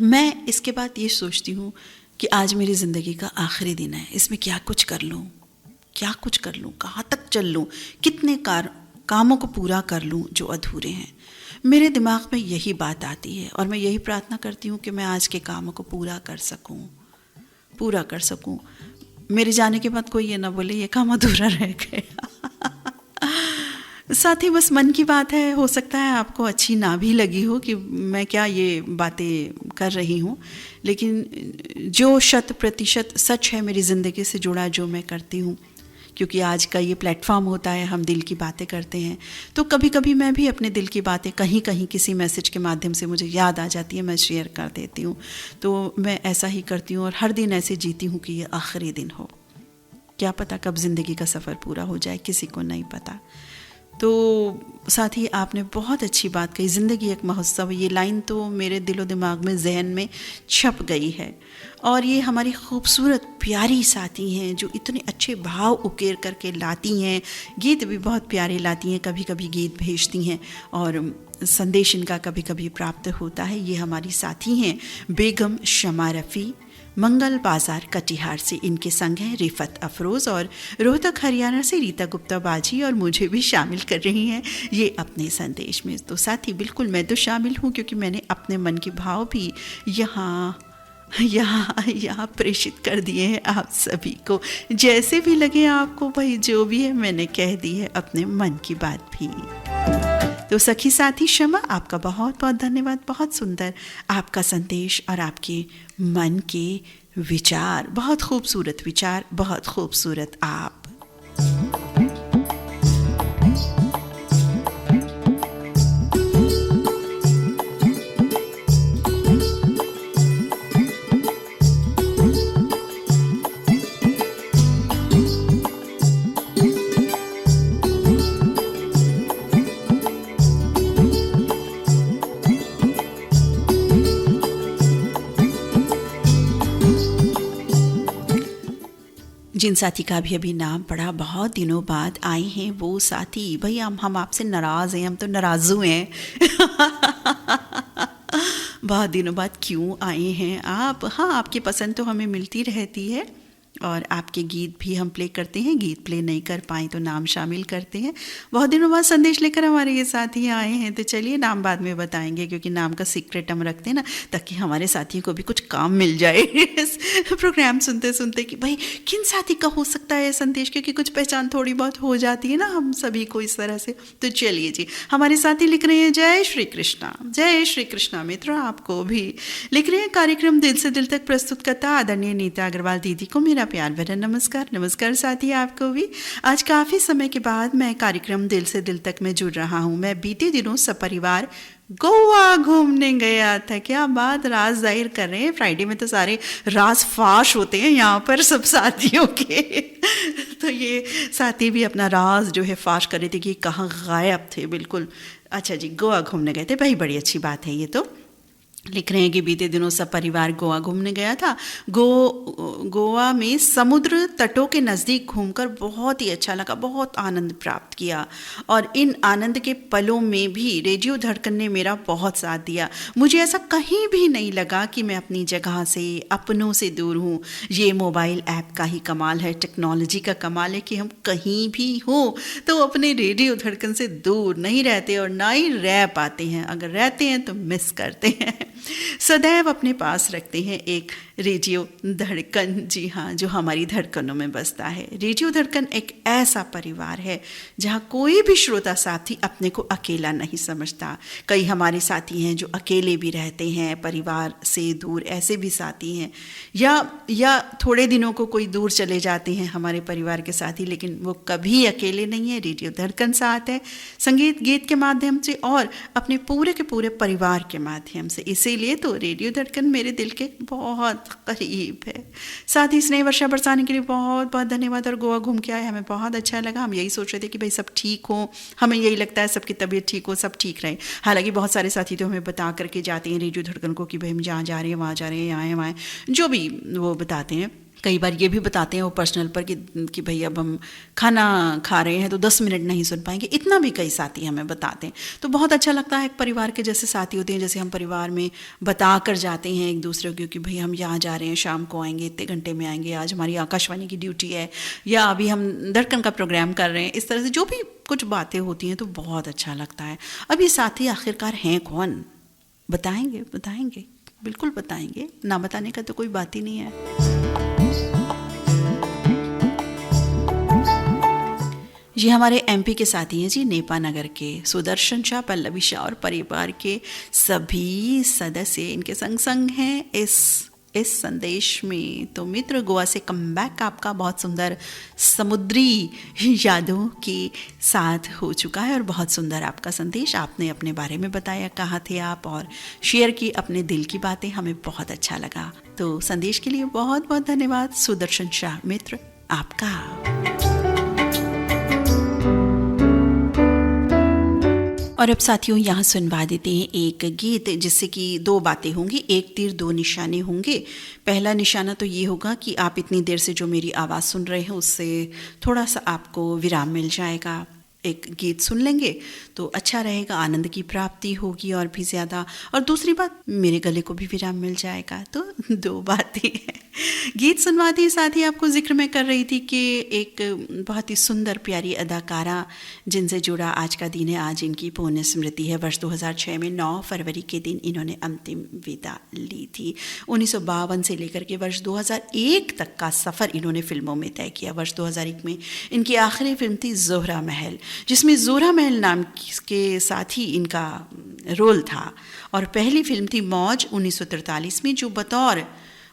[SPEAKER 1] मैं इसके बाद ये सोचती हूँ कि आज मेरी ज़िंदगी का आखिरी दिन है, इसमें क्या कुछ कर लूँ, कहाँ तक चल लूँ, कितने कामों को पूरा कर लूँ जो अधूरे हैं। मेरे दिमाग में यही बात आती है, और मैं यही प्रार्थना करती हूँ कि मैं आज के कामों को पूरा कर सकूँ। मेरे जाने के बाद कोई ये ना बोले ये काम अधूरा रह गया। साथ ही बस मन की बात है, हो सकता है आपको अच्छी ना भी लगी हो कि मैं क्या ये बातें कर रही हूँ, लेकिन जो 100% सच है मेरी ज़िंदगी से जुड़ा जो मैं करती हूँ, क्योंकि आज का ये प्लेटफॉर्म होता है, हम दिल की बातें करते हैं, तो कभी कभी मैं भी अपने दिल की बातें कहीं किसी मैसेज के माध्यम से मुझे याद आ जाती है, मैं शेयर कर देती हूँ। तो मैं ऐसा ही करती हूँ, और हर दिन ऐसे जीती हूँ कि ये आखिरी दिन हो। क्या पता कब ज़िंदगी का सफ़र पूरा हो जाए, किसी को नहीं पता। तो साथ ही आपने बहुत अच्छी बात कही, ज़िंदगी एक महोत्सव। ये लाइन तो मेरे दिलो दिमाग में, जहन में छप गई है। और ये हमारी खूबसूरत प्यारी साथी हैं जो इतने अच्छे भाव उकेर करके लाती हैं, गीत भी बहुत प्यारे लाती हैं, कभी कभी गीत भेजती हैं और संदेश इनका कभी कभी प्राप्त होता है। ये हमारी साथी हैं बेगम शमा रफ़ी, मंगल बाज़ार कटिहार से इनके संग हैं रिफ़त अफरोज़, और रोहतक हरियाणा से रीता गुप्ता बाजी, और मुझे भी शामिल कर रही हैं ये अपने संदेश में। तो साथी बिल्कुल मैं तो शामिल हूँ, क्योंकि मैंने अपने मन के भाव भी यहाँ प्रेषित कर दिए हैं आप सभी को। जैसे भी लगे आपको, भाई जो भी है मैंने कह दी है अपने मन की बात भी। तो सखी साथी शमा, आपका बहुत बहुत धन्यवाद। बहुत सुंदर आपका संदेश और आपके मन के विचार, बहुत खूबसूरत विचार, बहुत खूबसूरत आप। जिन साथी का भी अभी नाम पड़ा, बहुत दिनों बाद आए हैं वो साथी। भाई हम आपसे नाराज़ हैं, हम तो नाराज़ू हैं। बहुत दिनों बाद क्यों आए हैं आप? हाँ, आपकी पसंद तो हमें मिलती रहती है और आपके गीत भी हम प्ले करते हैं। गीत प्ले नहीं कर पाए तो नाम शामिल करते हैं। बहुत दिनों बाद संदेश लेकर हमारे ये साथी आए हैं, तो चलिए नाम बाद में बताएंगे, क्योंकि नाम का सीक्रेट हम रखते हैं ना, ताकि हमारे साथियों को भी कुछ काम मिल जाए इस प्रोग्राम सुनते सुनते कि भाई किन साथी का हो सकता है संदेश, क्योंकि कुछ पहचान थोड़ी बहुत हो जाती है ना हम सभी को इस तरह से। तो चलिए जी, हमारे साथी लिख रहे हैं जय श्री कृष्णा। जय श्री कृष्णा मित्र, आपको भी लिख रहे हैं। कार्यक्रम दिल से दिल तक प्रस्तुत करता आदरणीय नीता अग्रवाल दीदी को मेरा प्यार भरा नमस्कार। नमस्कार साथी, आपको भी। आज काफ़ी समय के बाद मैं कार्यक्रम दिल से दिल तक में जुड़ रहा हूँ। मैं बीते दिनों सपरिवार गोवा घूमने गया था। क्या बात, राज जाहिर कर रहे हैं। फ्राइडे में तो सारे राज फाश होते हैं यहाँ पर सब साथियों के। तो ये साथी भी अपना राज जो है फाश कर रहे थे कि कहाँ गायब थे। बिल्कुल। अच्छा जी, गोवा घूमने गए थे भाई, बड़ी अच्छी बात है ये तो। लिख रहे हैं कि बीते दिनों सब परिवार गोवा घूमने गया था। गोवा में समुद्र तटों के नज़दीक घूमकर बहुत ही अच्छा लगा, बहुत आनंद प्राप्त किया। और इन आनंद के पलों में भी रेडियो धड़कन ने मेरा बहुत साथ दिया। मुझे ऐसा कहीं भी नहीं लगा कि मैं अपनी जगह से, अपनों से दूर हूँ। ये मोबाइल ऐप का ही कमाल है, टेक्नोलॉजी का कमाल है कि हम कहीं भी हों तो अपने रेडियो धड़कन से दूर नहीं रहते और ना ही रह पाते हैं। अगर रहते हैं तो मिस करते हैं। सदैव अपने पास रखते हैं एक रेडियो धड़कन। जी हाँ, जो हमारी धड़कनों में बसता है। रेडियो धड़कन एक ऐसा परिवार है जहाँ कोई भी श्रोता साथी अपने को अकेला नहीं समझता। कई हमारे साथी हैं जो अकेले भी रहते हैं, परिवार से दूर, ऐसे भी साथी हैं। या थोड़े दिनों को कोई दूर चले जाते हैं हमारे परिवार के साथी, लेकिन वो कभी अकेले नहीं है। रेडियो धड़कन साथ है, संगीत गीत के माध्यम से और अपने पूरे के पूरे परिवार के माध्यम से। इसीलिए तो रेडियो धड़कन मेरे दिल के बहुत करीब है। साथ ही स्नेह वर्षा बरसाने के लिए बहुत बहुत धन्यवाद। और गोवा घूम के आए, हमें बहुत अच्छा लगा। हम यही सोच रहे थे कि भाई सब ठीक हो, हमें यही लगता है सबकी तबीयत ठीक हो, सब ठीक रहे। हालांकि बहुत सारे साथी तो हमें बता करके जाते हैं रेडियो धड़कन को कि भाई हम जहाँ जा रहे हैं वहाँ जा रहे हैं, यहाँ हैं वहाँ, जो भी वो बताते हैं। कई बार ये भी बताते हैं वो पर्सनल पर कि भाई अब हम खाना खा रहे हैं तो 10 मिनट नहीं सुन पाएंगे। इतना भी कई साथी हमें बताते हैं, तो बहुत अच्छा लगता है। एक परिवार के जैसे साथी होते हैं, जैसे हम परिवार में बता कर जाते हैं एक दूसरे को कि भाई हम यहाँ जा रहे हैं, शाम को आएंगे, इतने घंटे में आएंगे, आज हमारी आकाशवाणी की ड्यूटी है, या अभी हम धड़कन का प्रोग्राम कर रहे हैं। इस तरह से जो भी कुछ बातें होती हैं तो बहुत अच्छा लगता है। अब ये साथी आखिरकार हैं कौन? बताएंगे, बिल्कुल बताएंगे। ना बताने का तो कोई बात ही नहीं है। ये हमारे एमपी के साथी हैं जी, नेपा नगर के सुदर्शन शाह, पल्लवी शाह और परिवार के सभी सदस्य इनके संग हैं इस संदेश में। तो मित्र, गोवा से कमबैक आपका बहुत सुंदर समुद्री यादों के साथ हो चुका है और बहुत सुंदर आपका संदेश। आपने अपने बारे में बताया, कहाँ थे आप, और शेयर की अपने दिल की बातें, हमें बहुत अच्छा लगा। तो संदेश के लिए बहुत बहुत धन्यवाद सुदर्शन शाह मित्र आपका। और अब साथियों, यहाँ सुनवा देते हैं एक गीत जिससे कि 2 बातें होंगी, एक तीर 2 निशाने होंगे। पहला निशाना तो ये होगा कि आप इतनी देर से जो मेरी आवाज़ सुन रहे हैं उससे थोड़ा सा आपको विराम मिल जाएगा। एक गीत सुन लेंगे तो अच्छा रहेगा, आनंद की प्राप्ति होगी और भी ज़्यादा। और दूसरी बात, मेरे गले को भी विराम मिल जाएगा। तो 2 बातें हैं। गीत सुनवाती साथ ही आपको जिक्र मैं कर रही थी कि एक बहुत ही सुंदर प्यारी अदाकारा जिनसे जुड़ा आज का दिन है, आज इनकी पुण्य स्मृति है। वर्ष 2006 में 9 फरवरी के दिन इन्होंने अंतिम विदा ली थी। 1952 से लेकर के वर्ष 2001 तक का सफ़र इन्होंने फिल्मों में तय किया। वर्ष 2001 में इनकी आखिरी फिल्म थी ज़ोहरा महल, जिसमें ज़ोहरा महल नाम के साथ ही इनका रोल था। और पहली फिल्म थी मौज 1943 में, जो बतौर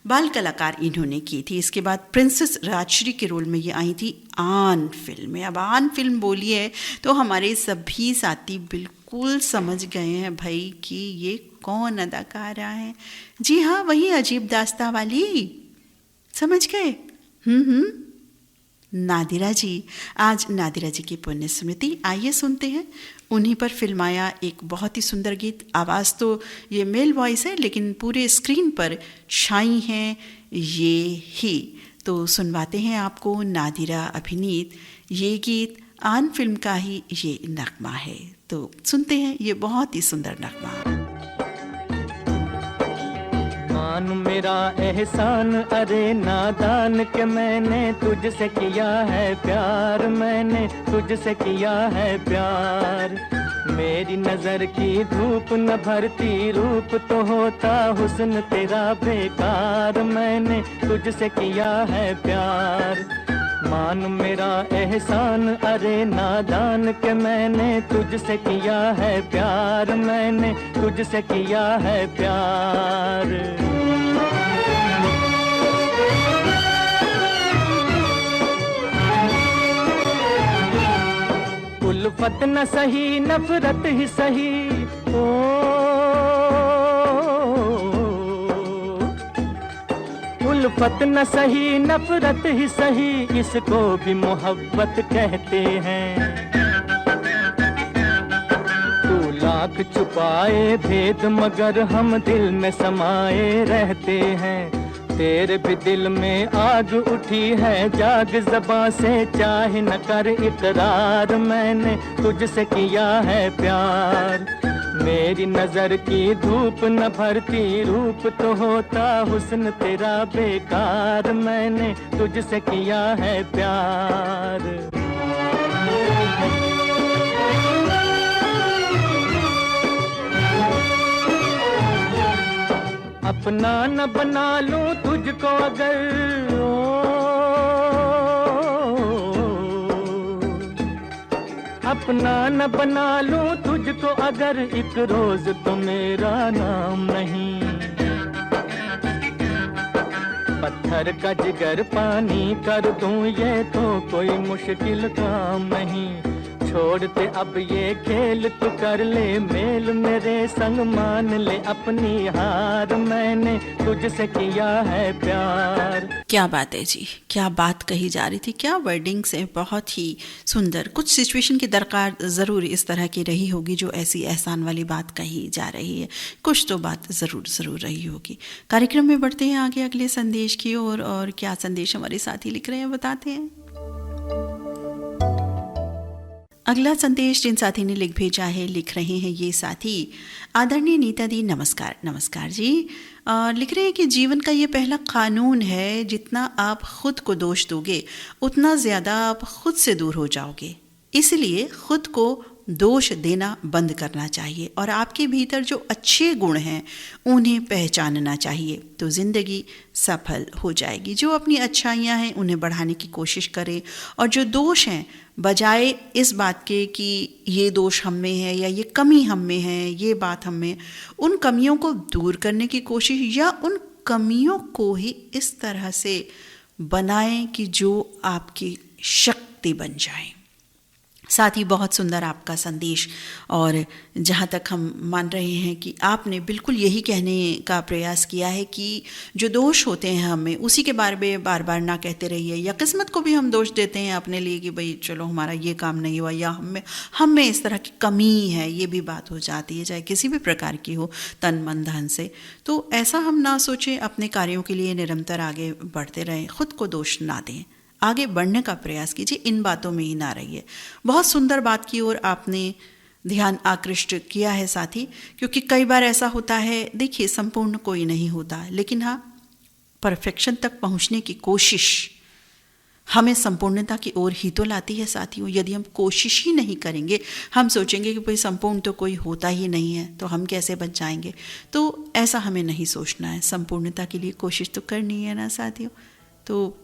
[SPEAKER 1] बाल कलाकार इन्होंने की थी। इसके बाद प्रिंसेस राजश्री के रोल में ये आई थी आन फिल्म में। अब आन फिल्म बोली है तो हमारे सभी साथी बिल्कुल समझ गए हैं भाई कि ये कौन अदाकारा है। जी हाँ, वही अजीब दास्तां वाली, समझ गए? नादिरा जी। आज नादिरा जी की पुण्य स्मृति, आइए सुनते हैं उन्हीं पर फिल्माया एक बहुत ही सुंदर गीत। आवाज़ तो ये मेल वॉइस है लेकिन पूरे स्क्रीन पर छाई हैं ये ही। तो सुनवाते हैं आपको नादिरा अभिनीत ये गीत। आन फिल्म का ही ये नगमा है, तो सुनते हैं ये बहुत ही सुंदर नगमा।
[SPEAKER 2] मान मेरा एहसान अरे नादान के मैंने तुझसे किया है प्यार, मैंने तुझसे किया है प्यार। मेरी नजर की धूप न भरती रूप तो होता हुस्न तेरा बेकार, मैंने तुझसे किया है प्यार। मान मेरा एहसान अरे नादान के मैंने तुझसे किया है प्यार, मैंने तुझसे किया है प्यार। उल्फत न सही नफरत ही सही, ओ उल्फत न सही नफरत ही सही, इसको भी मोहब्बत कहते हैं। तू लाख छुपाए भेद मगर हम दिल में समाये रहते हैं। तेरे भी दिल में आग उठी है जाग ज़बां से चाहे न कर इकरार, मैंने तुझसे किया है प्यार। मेरी नजर की धूप न भरती रूप तो होता हुस्न तेरा बेकार, मैंने तुझसे किया है प्यार। अपना न बना लूं तुझको अगर, अपना न बना लूं तुझको अगर एक रोज तो मेरा नाम नहीं। पत्थर का जिगर पानी कर दूं ये तो कोई मुश्किल काम नहीं। छोड़ते अब ये खेल तू कर ले मेल मेरे संग मान ले अपनी हार, मैंने तुझसे किया है प्यार।
[SPEAKER 1] क्या बात है जी, क्या बात कही जा रही थी, क्या वर्डिंग्स है, बहुत ही सुंदर। कुछ सिचुएशन की दरकार ज़रूर इस तरह की रही होगी जो ऐसी एहसान वाली बात कही जा रही है, कुछ तो बात ज़रूर रही होगी। कार्यक्रम में बढ़ते हैं आगे अगले संदेश की ओर, और क्या संदेश हमारे साथी लिख रहे हैं बताते हैं। अगला संदेश जिन साथी ने भेजा है, लिख रहे हैं ये साथी आदरणीय नीता दी, नमस्कार। नमस्कार जी। लिख रहे हैं कि जीवन का ये पहला कानून है, जितना आप खुद को दोष दोगे उतना ज़्यादा आप खुद से दूर हो जाओगे। इसलिए खुद को दोष देना बंद करना चाहिए और आपके भीतर जो अच्छे गुण हैं उन्हें पहचानना चाहिए, तो ज़िंदगी सफल हो जाएगी। जो अपनी अच्छाइयाँ हैं उन्हें बढ़ाने की कोशिश करें, और जो दोष हैं बजाय इस बात के कि ये दोष हम में है या ये कमी हम में है, ये बात हम में, उन कमियों को दूर करने की कोशिश, या उन कमियों को ही इस तरह से बनाएं कि जो आपकी शक्ति बन जाए। साथ ही बहुत सुंदर आपका संदेश, और जहाँ तक हम मान रहे हैं कि आपने बिल्कुल यही कहने का प्रयास किया है कि जो दोष होते हैं हमें उसी के बारे में बार बार ना कहते रहिए, या किस्मत को भी हम दोष देते हैं अपने लिए कि भाई चलो हमारा ये काम नहीं हुआ, या हम में इस तरह की कमी है, ये भी बात हो जाती है, चाहे किसी भी प्रकार की हो, तन मन धन से। तो ऐसा हम ना सोचें, अपने कार्यों के लिए निरंतर आगे बढ़ते रहें, खुद को दोष ना दें, आगे बढ़ने का प्रयास कीजिए, इन बातों में ही ना रहिए। बहुत सुंदर बात की ओर आपने ध्यान आकृष्ट किया है साथी, क्योंकि कई बार ऐसा होता है, देखिए संपूर्ण कोई नहीं होता, लेकिन हाँ परफेक्शन तक पहुंचने की कोशिश हमें संपूर्णता की ओर ही तो लाती है साथियों। यदि हम कोशिश ही नहीं करेंगे, हम सोचेंगे कि भाई संपूर्ण तो कोई होता ही नहीं है तो हम कैसे बच जाएंगे, तो ऐसा हमें नहीं सोचना है। संपूर्णता के लिए कोशिश तो करनी है ना साथियों। तो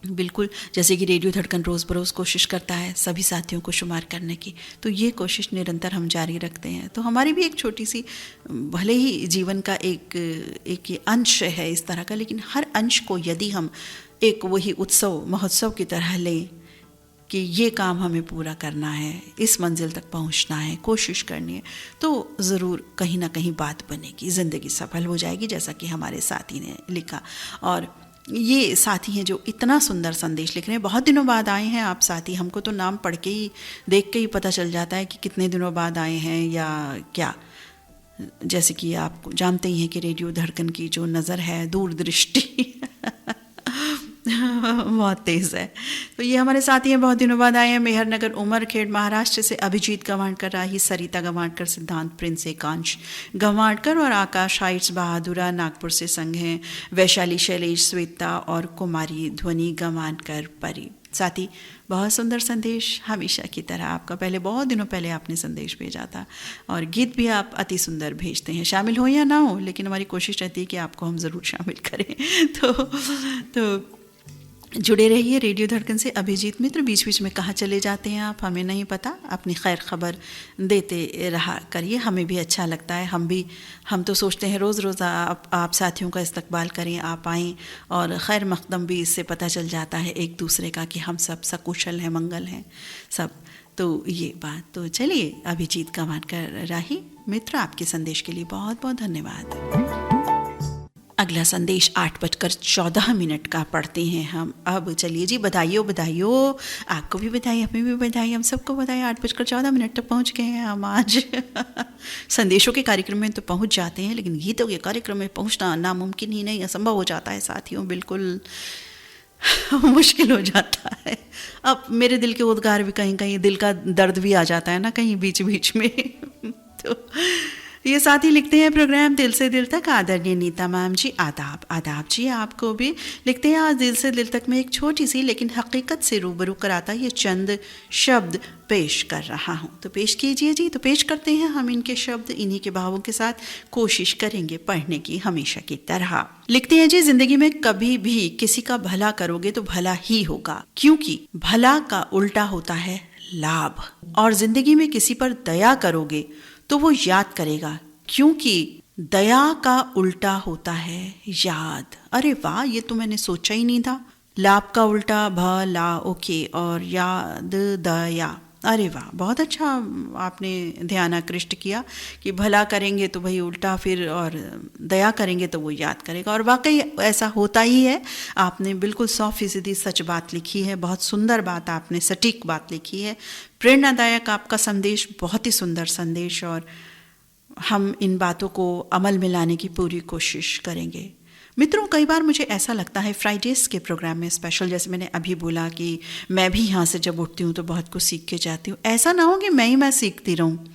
[SPEAKER 1] बिल्कुल जैसे कि रेडियो धड़कन रोज़ बरोज़ कोशिश करता है सभी साथियों को शुमार करने की, तो ये कोशिश निरंतर हम जारी रखते हैं। तो हमारी भी एक छोटी सी, भले ही जीवन का एक अंश है इस तरह का, लेकिन हर अंश को यदि हम एक वही उत्सव महोत्सव की तरह लें कि ये काम हमें पूरा करना है, इस मंजिल तक पहुंचना है, कोशिश करनी है, तो ज़रूर कहीं ना कहीं बात बनेगी, ज़िंदगी सफल हो जाएगी, जैसा कि हमारे साथी ने लिखा। और ये साथी हैं जो इतना सुंदर संदेश लिख रहे हैं। बहुत दिनों बाद आए हैं आप साथी, हमको तो नाम पढ़ के ही, देख के ही पता चल जाता है कि कितने दिनों बाद आए हैं या क्या। जैसे कि आप जानते ही हैं कि रेडियो धड़कन की जो नज़र है, दूरदृष्टि बहुत तेज़ है। तो ये हमारे साथी हैं, बहुत दिनों बाद आए हैं। मेहरनगर उमरखेड़ महाराष्ट्र से अभिजीत गवाणकर, राही सरिता गवाणकर, सिद्धांत प्रिंस, एकांश गवाणकर और आकाश हाइट्स बहादुरा नागपुर से संग हैं। वैशाली शैलेश, श्वेता और कुमारी ध्वनि गवाणकर परी। साथी बहुत सुंदर संदेश हमेशा की तरह आपका। पहले बहुत दिनों पहले आपने संदेश भेजा था और गीत भी आप अति सुंदर भेजते हैं। शामिल हो या ना हो, लेकिन हमारी कोशिश रहती है कि आपको हम ज़रूर शामिल करें। तो जुड़े रहिए रेडियो धड़कन से। अभिजीत मित्र, बीच बीच में कहाँ चले जाते हैं आप, हमें नहीं पता। अपनी खैर खबर देते रहा करिए, हमें भी अच्छा लगता है। हम तो सोचते हैं रोज़ रोज़ आप साथियों का इस्तकबाल करें, आप आएँ और खैर मकदम भी इससे पता चल जाता है एक दूसरे का कि हम सब सकुशल हैं, मंगल हैं सब। तो ये बात, तो चलिए अभिजीत गवाणकर राही मित्र, आपके संदेश के लिए बहुत बहुत धन्यवाद। अगला संदेश 8:14 का पढ़ते हैं हम। अब चलिए जी, बधाइयो बधाइयो, आपको भी बधाई, हमें भी बधाई, हम सबको बधाई। 8:14 तक पहुंच गए हैं हम आज। संदेशों के कार्यक्रम में तो पहुंच जाते हैं, लेकिन गीतों के कार्यक्रम में पहुंचना नामुमकिन ही नहीं, असंभव हो जाता है साथियों, बिल्कुल मुश्किल हो जाता है। अब मेरे दिल के उद्गार भी कहीं कहीं, दिल का दर्द भी आ जाता है ना कहीं बीच बीच में। तो ये साथी लिखते हैं, प्रोग्राम दिल से दिल तक, आदरणीय नीता मैम जी आदाब। आदाब जी आपको भी। लिखते हैं, आज दिल से दिल तक में एक छोटी सी लेकिन हकीकत से रूबरू कराता ये चंद शब्द पेश कर रहा हूँ। तो पेश कीजिए जी। तो पेश करते हैं हम इनके शब्द, इन्हीं के भावों के साथ कोशिश करेंगे पढ़ने की हमेशा की तरह। लिखते हैं जी, जिंदगी में कभी भी किसी का भला करोगे तो भला ही होगा, क्योंकि भला का उल्टा होता है लाभ। और जिंदगी में किसी पर दया करोगे तो वो याद करेगा, क्योंकि दया का उल्टा होता है याद। अरे वाह, ये तो मैंने सोचा ही नहीं था। लाभ का उल्टा भला, ओके, और याद दया। अरे वाह, बहुत अच्छा आपने ध्यान आकृष्ट किया कि भला करेंगे तो भाई उल्टा, फिर और दया करेंगे तो वो याद करेगा। और वाकई ऐसा होता ही है। आपने बिल्कुल 100% सच बात लिखी है, बहुत सुंदर बात आपने, सटीक बात लिखी है। प्रेरणादायक आपका संदेश, बहुत ही सुंदर संदेश, और हम इन बातों को अमल में लाने की पूरी कोशिश करेंगे। मित्रों, कई बार मुझे ऐसा लगता है फ्राइडेज़ के प्रोग्राम में स्पेशल, जैसे मैंने अभी बोला कि मैं भी यहाँ से जब उठती हूँ तो बहुत कुछ सीख के जाती हूँ। ऐसा ना हो कि मैं सीखती रहूँ,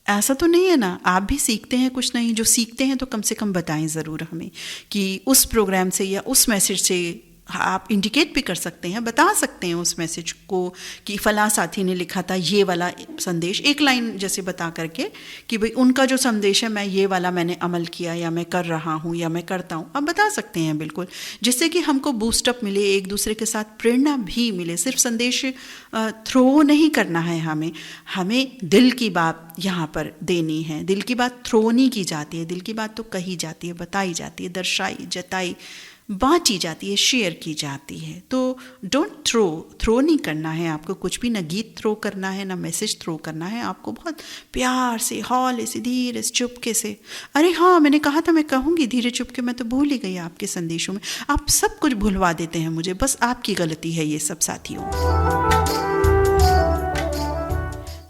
[SPEAKER 1] ऐसा तो नहीं है ना। आप भी सीखते हैं कुछ नहीं, जो सीखते हैं तो कम से कम बताएं ज़रूर हमें कि उस प्रोग्राम से या उस मैसेज से आप इंडिकेट भी कर सकते हैं, बता सकते हैं उस मैसेज को कि फ़लाँ साथी ने लिखा था ये वाला संदेश, एक लाइन जैसे बता करके कि भाई उनका जो संदेश है मैं ये वाला मैंने अमल किया, या मैं कर रहा हूँ, या मैं करता हूँ। आप बता सकते हैं बिल्कुल, जिससे कि हमको बूस्टअप मिले, एक दूसरे के साथ प्रेरणा भी मिले। सिर्फ संदेश थ्रो नहीं करना है, हमें दिल की बात यहाँ पर देनी है। दिल की बात थ्रो नहीं की जाती है, दिल की बात तो कही जाती है, बताई जाती है, दर्शाई, जताई, बांटी जाती है, शेयर की जाती है। तो डोंट थ्रो नहीं करना है आपको कुछ भी, ना गीत थ्रो करना है, ना मैसेज थ्रो करना है। आपको बहुत प्यार से, हौले से, धीरे से, चुपके से। अरे हाँ, मैंने कहा था मैं कहूँगी धीरे चुपके, मैं तो भूल ही गई आपके संदेशों में। आप सब कुछ भुलवा देते हैं मुझे, बस आपकी गलती है ये सब साथियों।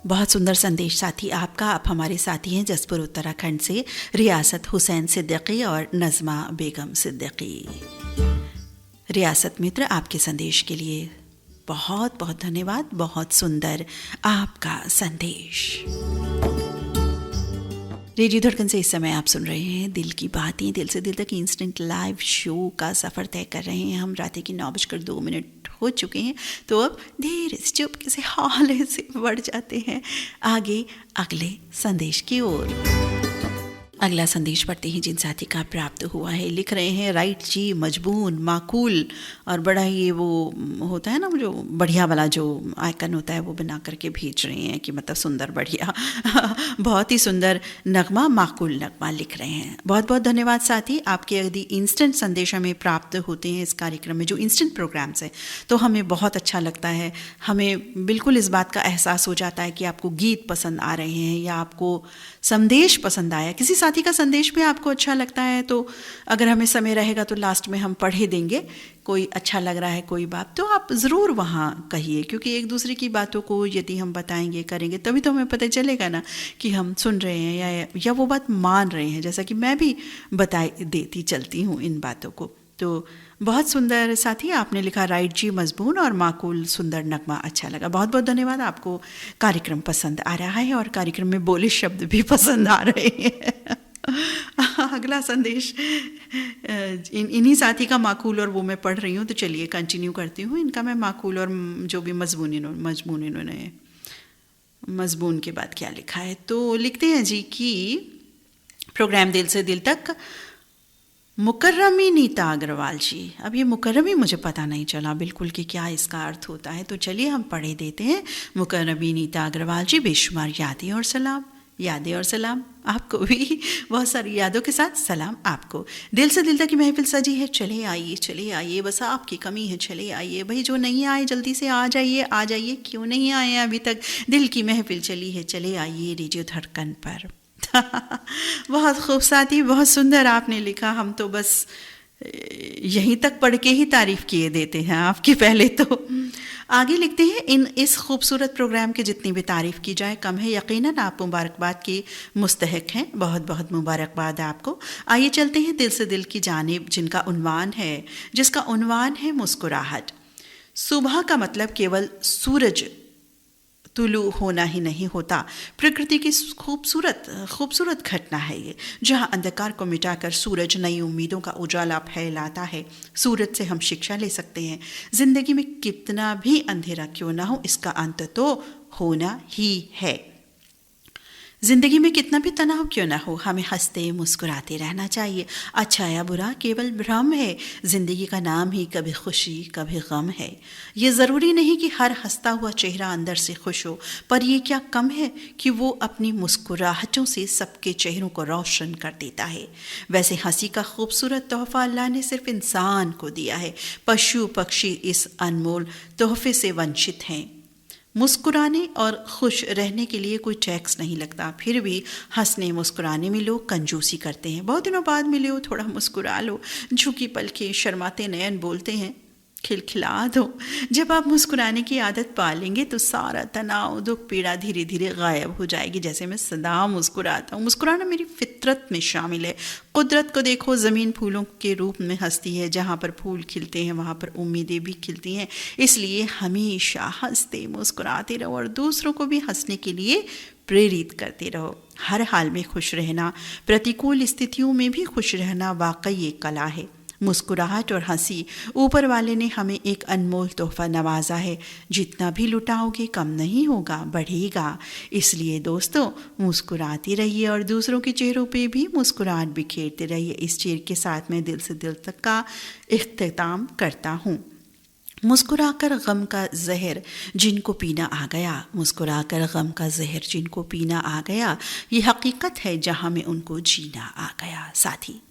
[SPEAKER 1] बहुत सुंदर संदेश साथी आपका। आप हमारे साथी हैं जसपुर उत्तराखंड से रियासत हुसैन सिद्दीकी और नज़मा बेगम सिद्दीकी। रियासत मित्र, आपके संदेश के लिए बहुत बहुत धन्यवाद। बहुत सुंदर आपका संदेश। रेडियो धड़कन से इस समय आप सुन रहे हैं दिल की बातें। दिल से दिल तक इंस्टेंट लाइव शो का सफ़र तय कर रहे हैं हम। रात के 9:02 हो चुके हैं, तो अब धीरे से चुपके से हौले से बढ़ जाते हैं आगे अगले संदेश की ओर। अगला संदेश पढ़ते हैं जिन साथी का प्राप्त हुआ है। लिख रहे हैं, राइट जी, मजबून, माकूल, और बड़ा ही वो होता है ना, जो बढ़िया वाला जो आइकन होता है वो बना करके भेज रहे हैं कि मतलब सुंदर, बढ़िया। बहुत ही सुंदर नगमा, माकूल नगमा लिख रहे हैं। बहुत बहुत धन्यवाद साथी। आपके यदि इंस्टेंट संदेश हमें प्राप्त होते हैं इस कार्यक्रम में, जो इंस्टेंट प्रोग्राम्स है, तो हमें बहुत अच्छा लगता है। हमें बिल्कुल इस बात का एहसास हो जाता है कि आपको गीत पसंद आ रहे हैं या आपको संदेश पसंद आया, किसी साथी का संदेश भी आपको अच्छा लगता है, तो अगर हमें समय रहेगा तो लास्ट में हम पढ़ ही देंगे। कोई अच्छा लग रहा है कोई बात, तो आप ज़रूर वहाँ कहिए, क्योंकि एक दूसरे की बातों को यदि हम बताएंगे, करेंगे, तभी तो हमें पता चलेगा ना कि हम सुन रहे हैं या वो बात मान रहे हैं, जैसा कि मैं भी बता देती चलती हूँ इन बातों को। तो बहुत सुंदर साथी, आपने लिखा राइट जी मजबून और माकूल सुंदर नगमा अच्छा लगा। बहुत बहुत धन्यवाद, आपको कार्यक्रम पसंद आ रहा है और कार्यक्रम में बोले शब्द भी पसंद आ रहे हैं। अगला संदेश इन्हीं साथी का माकूल और वो मैं पढ़ रही हूँ, तो चलिए कंटिन्यू करती हूँ। इनका मैं माकूल और जो भी मजमून के बाद क्या लिखा है, तो लिखते हैं जी कि प्रोग्राम दिल से दिल तक मुकर्रमी नीता अग्रवाल जी। अब ये मुकर्रमी मुझे पता नहीं चला बिल्कुल कि क्या इसका अर्थ होता है, तो चलिए हम पढ़े देते हैं। मुकर्रमी नीता अग्रवाल जी, बेशुमार यादें और सलाम आपको भी, बहुत सारी यादों के साथ सलाम आपको। दिल से दिल तक की महफिल सजी है, चले आइए, बस आपकी कमी है, चले आइए भाई, जो नहीं आए जल्दी से आ जाइए, क्यों नहीं आए अभी तक, दिल की महफिल चली है, चले आइए रेडियो धड़कन पर। बहुत खूब साथी, बहुत सुंदर आपने लिखा। हम तो बस यहीं तक पढ़ के ही तारीफ किए देते हैं आपकी। पहले तो आगे लिखते हैं, इस खूबसूरत प्रोग्राम की जितनी भी तारीफ की जाए कम है। यकीनन आप मुबारकबाद की मुस्तहिक हैं, बहुत बहुत मुबारकबाद आपको। आइए चलते हैं दिल से दिल की जानिब, जिसका उन्वान है मुस्कुराहट। सुबह का मतलब केवल सूरज तुलू होना ही नहीं होता, प्रकृति की खूबसूरत घटना है ये, जहाँ अंधकार को मिटाकर सूरज नई उम्मीदों का उजाला फैलाता है। सूरज से हम शिक्षा ले सकते हैं। जिंदगी में कितना भी अंधेरा क्यों ना हो, इसका अंत तो होना ही है। जिंदगी में कितना भी तनाव क्यों ना हो, हमें हंसते मुस्कुराते रहना चाहिए। अच्छा या बुरा केवल भ्रम है, जिंदगी का नाम ही कभी खुशी कभी गम है। ये ज़रूरी नहीं कि हर हंसता हुआ चेहरा अंदर से खुश हो, पर यह क्या कम है कि वो अपनी मुस्कुराहटों से सबके चेहरों को रोशन कर देता है। वैसे हंसी का खूबसूरत तोहफा अल्लाह ने सिर्फ इंसान को दिया है। पशु पक्षी इस अनमोल तोहफे से वंचित हैं। मुस्कुराने और खुश रहने के लिए कोई टैक्स नहीं लगता, फिर भी हंसने मुस्कुराने में लोग कंजूसी करते हैं। बहुत दिनों बाद मिले हो, थोड़ा मुस्कुरा लो, झुकी पलकें, शर्माते नयन बोलते हैं, खिलखिला दो। जब आप मुस्कुराने की आदत पालेंगे तो सारा तनाव दुख पीड़ा धीरे धीरे गायब हो जाएगी। जैसे मैं सदा मुस्कुराता हूँ, मुस्कुराना मेरी फितरत में शामिल है। कुदरत को देखो, ज़मीन फूलों के रूप में हंसती है, जहाँ पर फूल खिलते हैं वहाँ पर उम्मीदें भी खिलती हैं। इसलिए हमेशा हंसते मुस्कुराते रहो और दूसरों को भी हंसने के लिए प्रेरित करते रहो। हर हाल में खुश रहना, प्रतिकूल स्थितियों में भी खुश रहना वाकई एक कला है। मुस्कुराहट और हंसी ऊपर वाले ने हमें एक अनमोल तोहफा नवाजा है। जितना भी लुटाओगे कम नहीं होगा, बढ़ेगा। इसलिए दोस्तों, मुस्कुराते रहिए और दूसरों के चेहरों पे भी मुस्कुराहट बिखेरते रहिए। इस शेर के साथ मैं दिल से दिल तक का इख्तिताम करता हूँ। मुस्कुराकर गम का जहर जिनको पीना आ गया, मुस्कुराकर गम का जहर जिनको पीना आ गया, ये हकीकत है जहाँ में उनको जीना आ गया। साथी,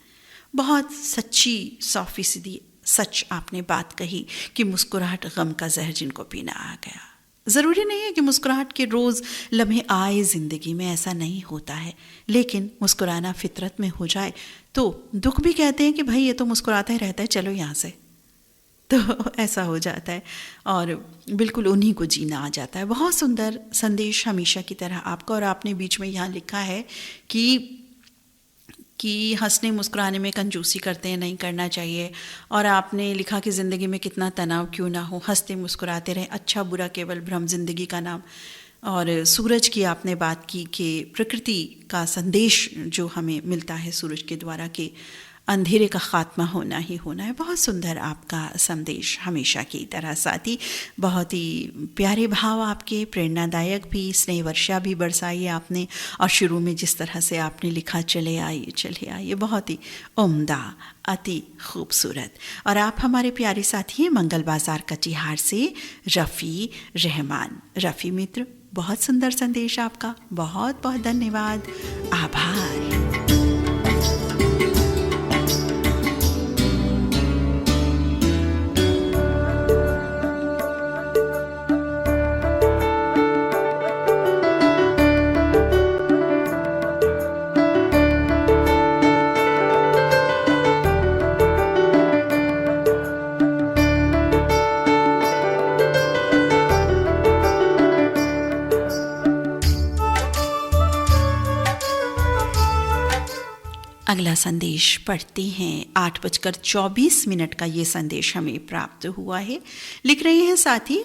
[SPEAKER 1] बहुत सच्ची 100% सच आपने बात कही कि मुस्कुराहट गम का जहर जिनको पीना आ गया। ज़रूरी नहीं है कि मुस्कुराहट के रोज़ लम्हे आए ज़िंदगी में, ऐसा नहीं होता है। लेकिन मुस्कुराना फितरत में हो जाए तो दुख भी कहते हैं कि भाई ये तो मुस्कुराता ही रहता है, चलो यहाँ से, तो ऐसा हो जाता है और बिल्कुल उन्हीं को जीना आ जाता है। बहुत सुंदर संदेश हमेशा की तरह आपका। और आपने बीच में यहाँ लिखा है कि हंसने मुस्कुराने में कंजूसी करते हैं, नहीं करना चाहिए। और आपने लिखा कि ज़िंदगी में कितना तनाव क्यों ना हो, हंसते मुस्कुराते रहें, अच्छा बुरा केवल भ्रम, जिंदगी का नाम। और सूरज की आपने बात की कि प्रकृति का संदेश जो हमें मिलता है सूरज के द्वारा कि अंधेरे का खात्मा होना ही होना है। बहुत सुंदर आपका संदेश हमेशा की तरह। साथी, बहुत ही प्यारे भाव आपके, प्रेरणादायक भी, स्नेह वर्षा भी बरसाई आपने। और शुरू में जिस तरह से आपने लिखा चले आइए, बहुत ही उम्दा, अति खूबसूरत। और आप हमारे प्यारे साथी हैं मंगल बाजार कटिहार से रफ़ी रहमान। रफ़ी मित्र, बहुत सुंदर संदेश आपका, बहुत बहुत धन्यवाद, आभार। संदेश पढ़ते हैं। 8:24 का ये संदेश हमें प्राप्त हुआ है। लिख रहे हैं साथी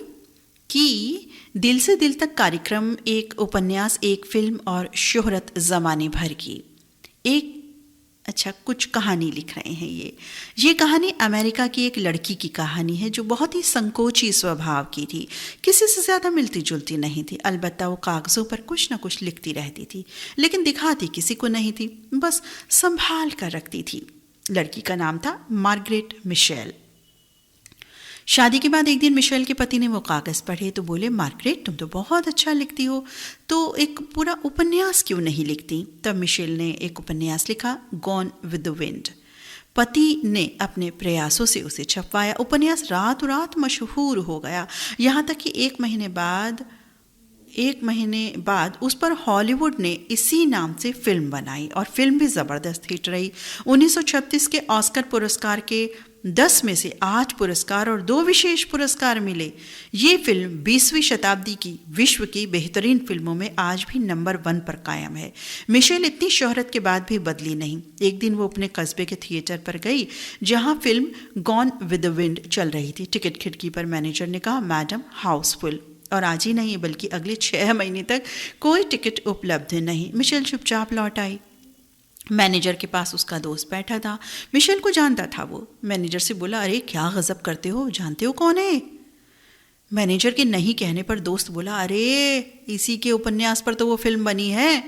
[SPEAKER 1] कि दिल से दिल तक कार्यक्रम एक उपन्यास, एक फिल्म और शोहरत ज़माने भर की कुछ कहानी लिख रहे हैं। ये कहानी अमेरिका की एक लड़की की कहानी है जो बहुत ही संकोची स्वभाव की थी, किसी से ज़्यादा मिलती जुलती नहीं थी। अलबत्ता वो कागज़ों पर कुछ न कुछ लिखती रहती थी, लेकिन दिखाती किसी को नहीं थी, बस संभाल कर रखती थी। लड़की का नाम था मार्गरेट मिशेल। शादी के बाद एक दिन मिशेल के पति ने वो कागज़ पढ़े तो बोले, मार्गरेट तुम तो बहुत अच्छा लिखती हो, तो एक पूरा उपन्यास क्यों नहीं लिखती? तब मिशेल ने एक उपन्यास लिखा, गॉन विद द विंड। पति ने अपने प्रयासों से उसे छपवाया। उपन्यास रातों रात मशहूर हो गया, यहाँ तक कि एक महीने बाद उस पर हॉलीवुड ने इसी नाम से फिल्म बनाई और फिल्म भी ज़बरदस्त हिट रही। 1936 के ऑस्कर पुरस्कार के 10 में से 8 पुरस्कार और 2 विशेष पुरस्कार मिले। ये फिल्म 20वीं शताब्दी की विश्व की बेहतरीन फिल्मों में आज भी नंबर 1 पर कायम है। मिशेल इतनी शोहरत के बाद भी बदली नहीं। एक दिन वो अपने कस्बे के थिएटर पर गई जहां film gone with the wind चल रही थी। टिकट खिड़की पर मैनेजर ने कहा, मैडम हाउसफुल। और आज ही नहीं बल्कि अगले 6 महीने तक कोई टिकट उपलब्ध नहीं। मिशेल चुपचाप लौट आई। मैनेजर के पास उसका दोस्त बैठा था। मिशेल को जानता था वो। मैनेजर से बोला, अरे क्या गजब करते हो, जानते हो कौन है? मैनेजर के नहीं कहने पर दोस्त बोला, अरे इसी के उपन्यास पर तो वो फिल्म बनी है।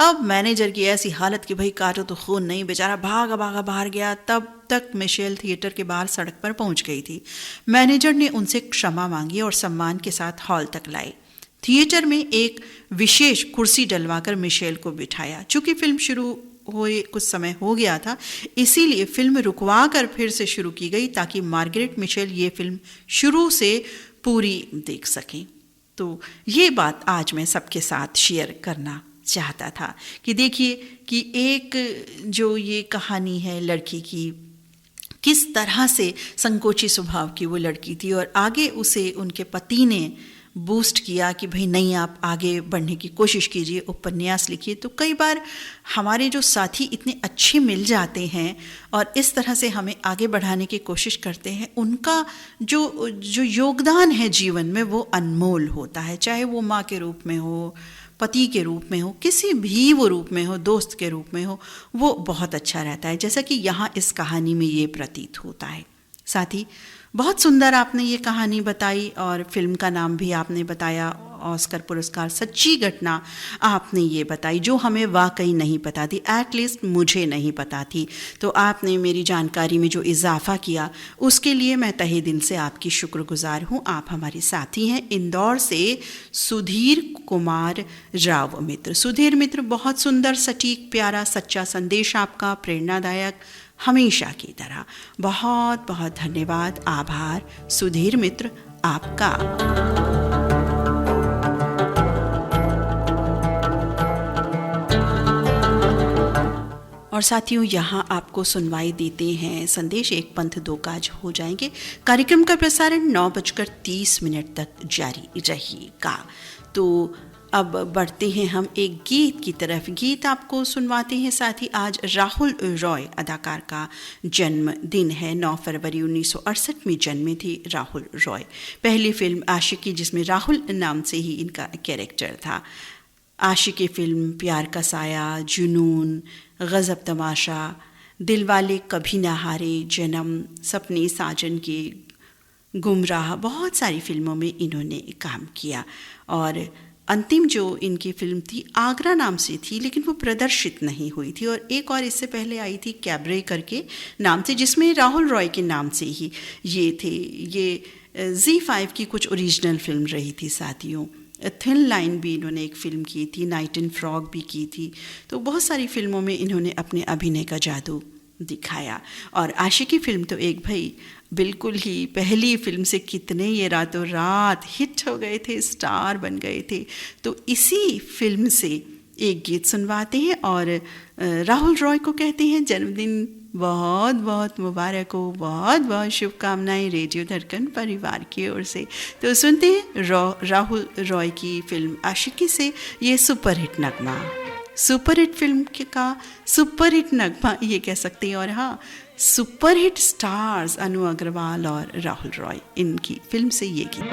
[SPEAKER 1] अब मैनेजर की ऐसी हालत कि भाई काटो तो खून नहीं, बेचारा भागा बाहर गया। तब तक मिशेल थिएटर के बाहर सड़क पर पहुंच गई थी। मैनेजर ने उनसे क्षमा मांगी और सम्मान के साथ हॉल तक लाई। थिएटर में एक विशेष कुर्सी डलवाकर मिशेल को बिठाया। चूंकि फिल्म शुरू हुए कुछ समय हो गया था, इसीलिए फिल्म रुकवा कर फिर से शुरू की गई ताकि मार्गरेट मिशेल ये फिल्म शुरू से पूरी देख सकें। तो ये बात आज मैं सबके साथ शेयर करना चाहता था कि देखिए कि एक जो ये कहानी है लड़की की, किस तरह से संकोची स्वभाव की वो लड़की थी और आगे उसे उनके पति ने बूस्ट किया कि भाई नहीं, आप आगे बढ़ने की कोशिश कीजिए, उपन्यास लिखिए। तो कई बार हमारे जो साथी इतने अच्छे मिल जाते हैं और इस तरह से हमें आगे बढ़ाने की कोशिश करते हैं, उनका जो योगदान है जीवन में वो अनमोल होता है। चाहे वो माँ के रूप में हो, पति के रूप में हो, किसी भी वो रूप में हो, दोस्त के रूप में हो, वो बहुत अच्छा रहता है, जैसा कि यहाँ इस कहानी में ये प्रतीत होता है। साथ ही बहुत सुंदर आपने ये कहानी बताई और फिल्म का नाम भी आपने बताया, ऑस्कर पुरस्कार, सच्ची घटना आपने ये बताई जो हमें वाकई नहीं पता थी, एटलीस्ट मुझे नहीं पता थी। तो आपने मेरी जानकारी में जो इजाफा किया उसके लिए मैं तहे दिल से आपकी शुक्रगुजार हूँ। आप हमारे साथी हैं इंदौर से सुधीर कुमार राव मित्र। सुधीर मित्र, बहुत सुंदर, सटीक, प्यारा, सच्चा संदेश आपका, प्रेरणादायक, हमेशा की तरह। बहुत बहुत धन्यवाद, आभार सुधीर मित्र आपका। और साथियों, यहाँ आपको सुनवाई देते हैं संदेश एक पंथ दो काज हो जाएंगे। कार्यक्रम का प्रसारण 9:30 तक जारी रहेगा। तो अब बढ़ते हैं हम एक गीत की तरफ। गीत आपको सुनवाते हैं साथ ही आज राहुल रॉय अदाकार का जन्मदिन है। 9 फरवरी 1968 में जन्मे थे राहुल रॉय। पहली फिल्म आशिकी, जिसमें राहुल नाम से ही इनका कैरेक्टर था। आशिकी फिल्म, प्यार का साया, जुनून, गजब तमाशा, दिलवाले कभी ना हारे, जन्म, सपने साजन के, गुमराह, बहुत सारी फिल्मों में इन्होंने काम किया। और अंतिम जो इनकी फिल्म थी आगरा नाम से थी, लेकिन वो प्रदर्शित नहीं हुई थी। और एक और इससे पहले आई थी कैबरे करके नाम से, जिसमें राहुल रॉय के नाम से ही ये थे। ये ZEE5 की कुछ ओरिजिनल फिल्म रही थी साथियों। थिन लाइन भी इन्होंने एक फ़िल्म की थी, नाइट एंड फ्रॉग भी की थी। तो बहुत सारी फिल्मों में इन्होंने अपने अभिनय का जादू दिखाया। और आशिकी फिल्म तो एक भाई बिल्कुल ही पहली फिल्म से कितने ये रातों रात हिट हो गए थे, स्टार बन गए थे। तो इसी फिल्म से एक गीत सुनवाते हैं और राहुल रॉय को कहते हैं जन्मदिन बहुत बहुत मुबारक हो, बहुत बहुत शुभकामनाएं रेडियो धड़कन परिवार की ओर से। तो सुनते हैं राहुल रॉय की फिल्म आशिकी से ये सुपरहिट नगमा, सुपरहिट फिल्म का सुपरहिट नगमा ये कह सकते हैं। और हाँ, सुपरहिट स्टार्स अनु अग्रवाल और राहुल रॉय, इनकी फिल्म से ये गीत।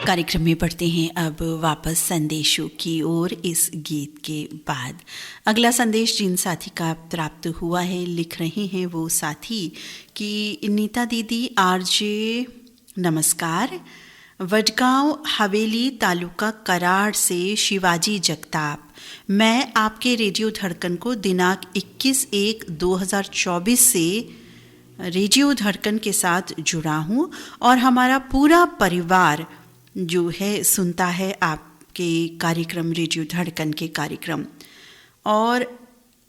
[SPEAKER 1] कार्यक्रम में बढ़ते हैं अब वापस संदेशों की ओर इस गीत के बाद। अगला संदेश जिन साथी का प्राप्त हुआ है, लिख रहे हैं वो साथी कि नीता दीदी आरजे नमस्कार, वडगांव हवेली तालुका कराड़ से शिवाजी जगताप। मैं आपके रेडियो धड़कन को दिनांक 21/1/2024 से रेडियो धड़कन के साथ जुड़ा हूँ और हमारा पूरा परिवार जो है सुनता है आपके कार्यक्रम, रेडियो धड़कन के कार्यक्रम, और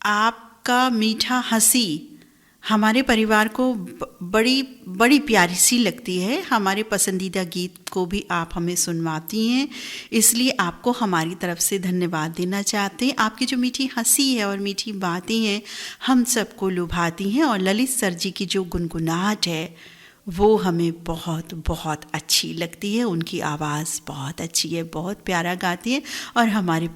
[SPEAKER 1] आपका मीठा हंसी हमारे परिवार को बड़ी बड़ी प्यारी सी लगती है। हमारे पसंदीदा गीत को भी आप हमें सुनवाती हैं, इसलिए आपको हमारी तरफ से धन्यवाद देना चाहते हैं। आपकी जो मीठी हंसी है और मीठी बातें हैं हम सबको लुभाती हैं, और ललित सर जी की जो गुनगुनाहट है वो हमें बहुत बहुत अच्छी लगती है। उनकी आवाज़ बहुत अच्छी है, बहुत प्यारा गाती है और हमारे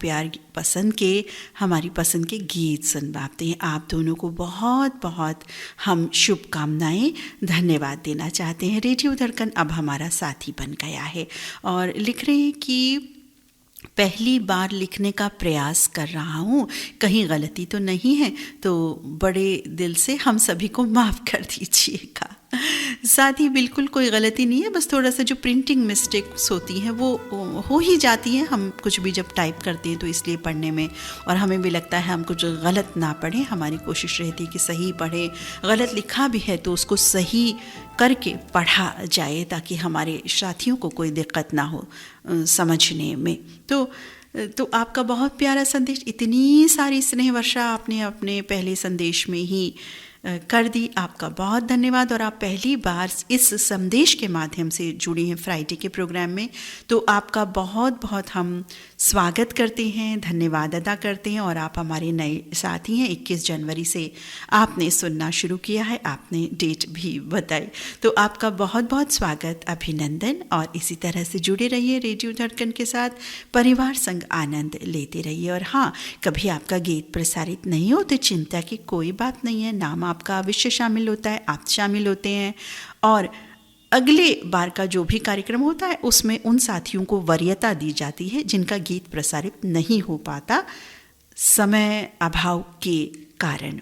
[SPEAKER 1] हमारी पसंद के गीत सुनवाते हैं। आप दोनों को बहुत बहुत हम शुभकामनाएं, धन्यवाद देना चाहते हैं। रेडियो धड़कन अब हमारा साथी बन गया है और लिख रहे हैं कि पहली बार लिखने का प्रयास कर रहा हूँ, कहीं गलती तो नहीं है तो बड़े दिल से हम सभी को माफ़ कर दीजिएगा। साथ ही बिल्कुल कोई गलती नहीं है, बस थोड़ा सा जो प्रिंटिंग मिस्टेक्स होती हैं वो हो ही जाती हैं। हम कुछ भी जब टाइप करते हैं तो इसलिए पढ़ने में, और हमें भी लगता है हम कुछ गलत ना पढ़ें, हमारी कोशिश रहती है कि सही पढ़ें। गलत लिखा भी है तो उसको सही करके पढ़ा जाए ताकि हमारे साथियों को कोई दिक्कत ना हो समझने में। तो आपका बहुत प्यारा संदेश, इतनी सारी स्नेह वर्षा आपने अपने पहले संदेश में ही कर दी। आपका बहुत धन्यवाद। और आप पहली बार इस संदेश के माध्यम से जुड़ी हैं फ्राइडे के प्रोग्राम में, तो आपका बहुत बहुत हम स्वागत करते हैं, धन्यवाद अदा करते हैं। और आप हमारे नए साथी हैं, 21 जनवरी से आपने सुनना शुरू किया है, आपने डेट भी बताई, तो आपका बहुत बहुत स्वागत, अभिनंदन। और इसी तरह से जुड़े रहिए रेडियो धड़कन के साथ, परिवार संग आनंद लेते रहिए। और हाँ, कभी आपका गीत प्रसारित नहीं हो तो चिंता की कोई बात नहीं है, नाम आपका अवश्य शामिल होता है, आप शामिल होते हैं। और अगले बार का जो भी कार्यक्रम होता है उसमें उन साथियों को वरीयता दी जाती है जिनका गीत प्रसारित नहीं हो पाता समय अभाव के कारण।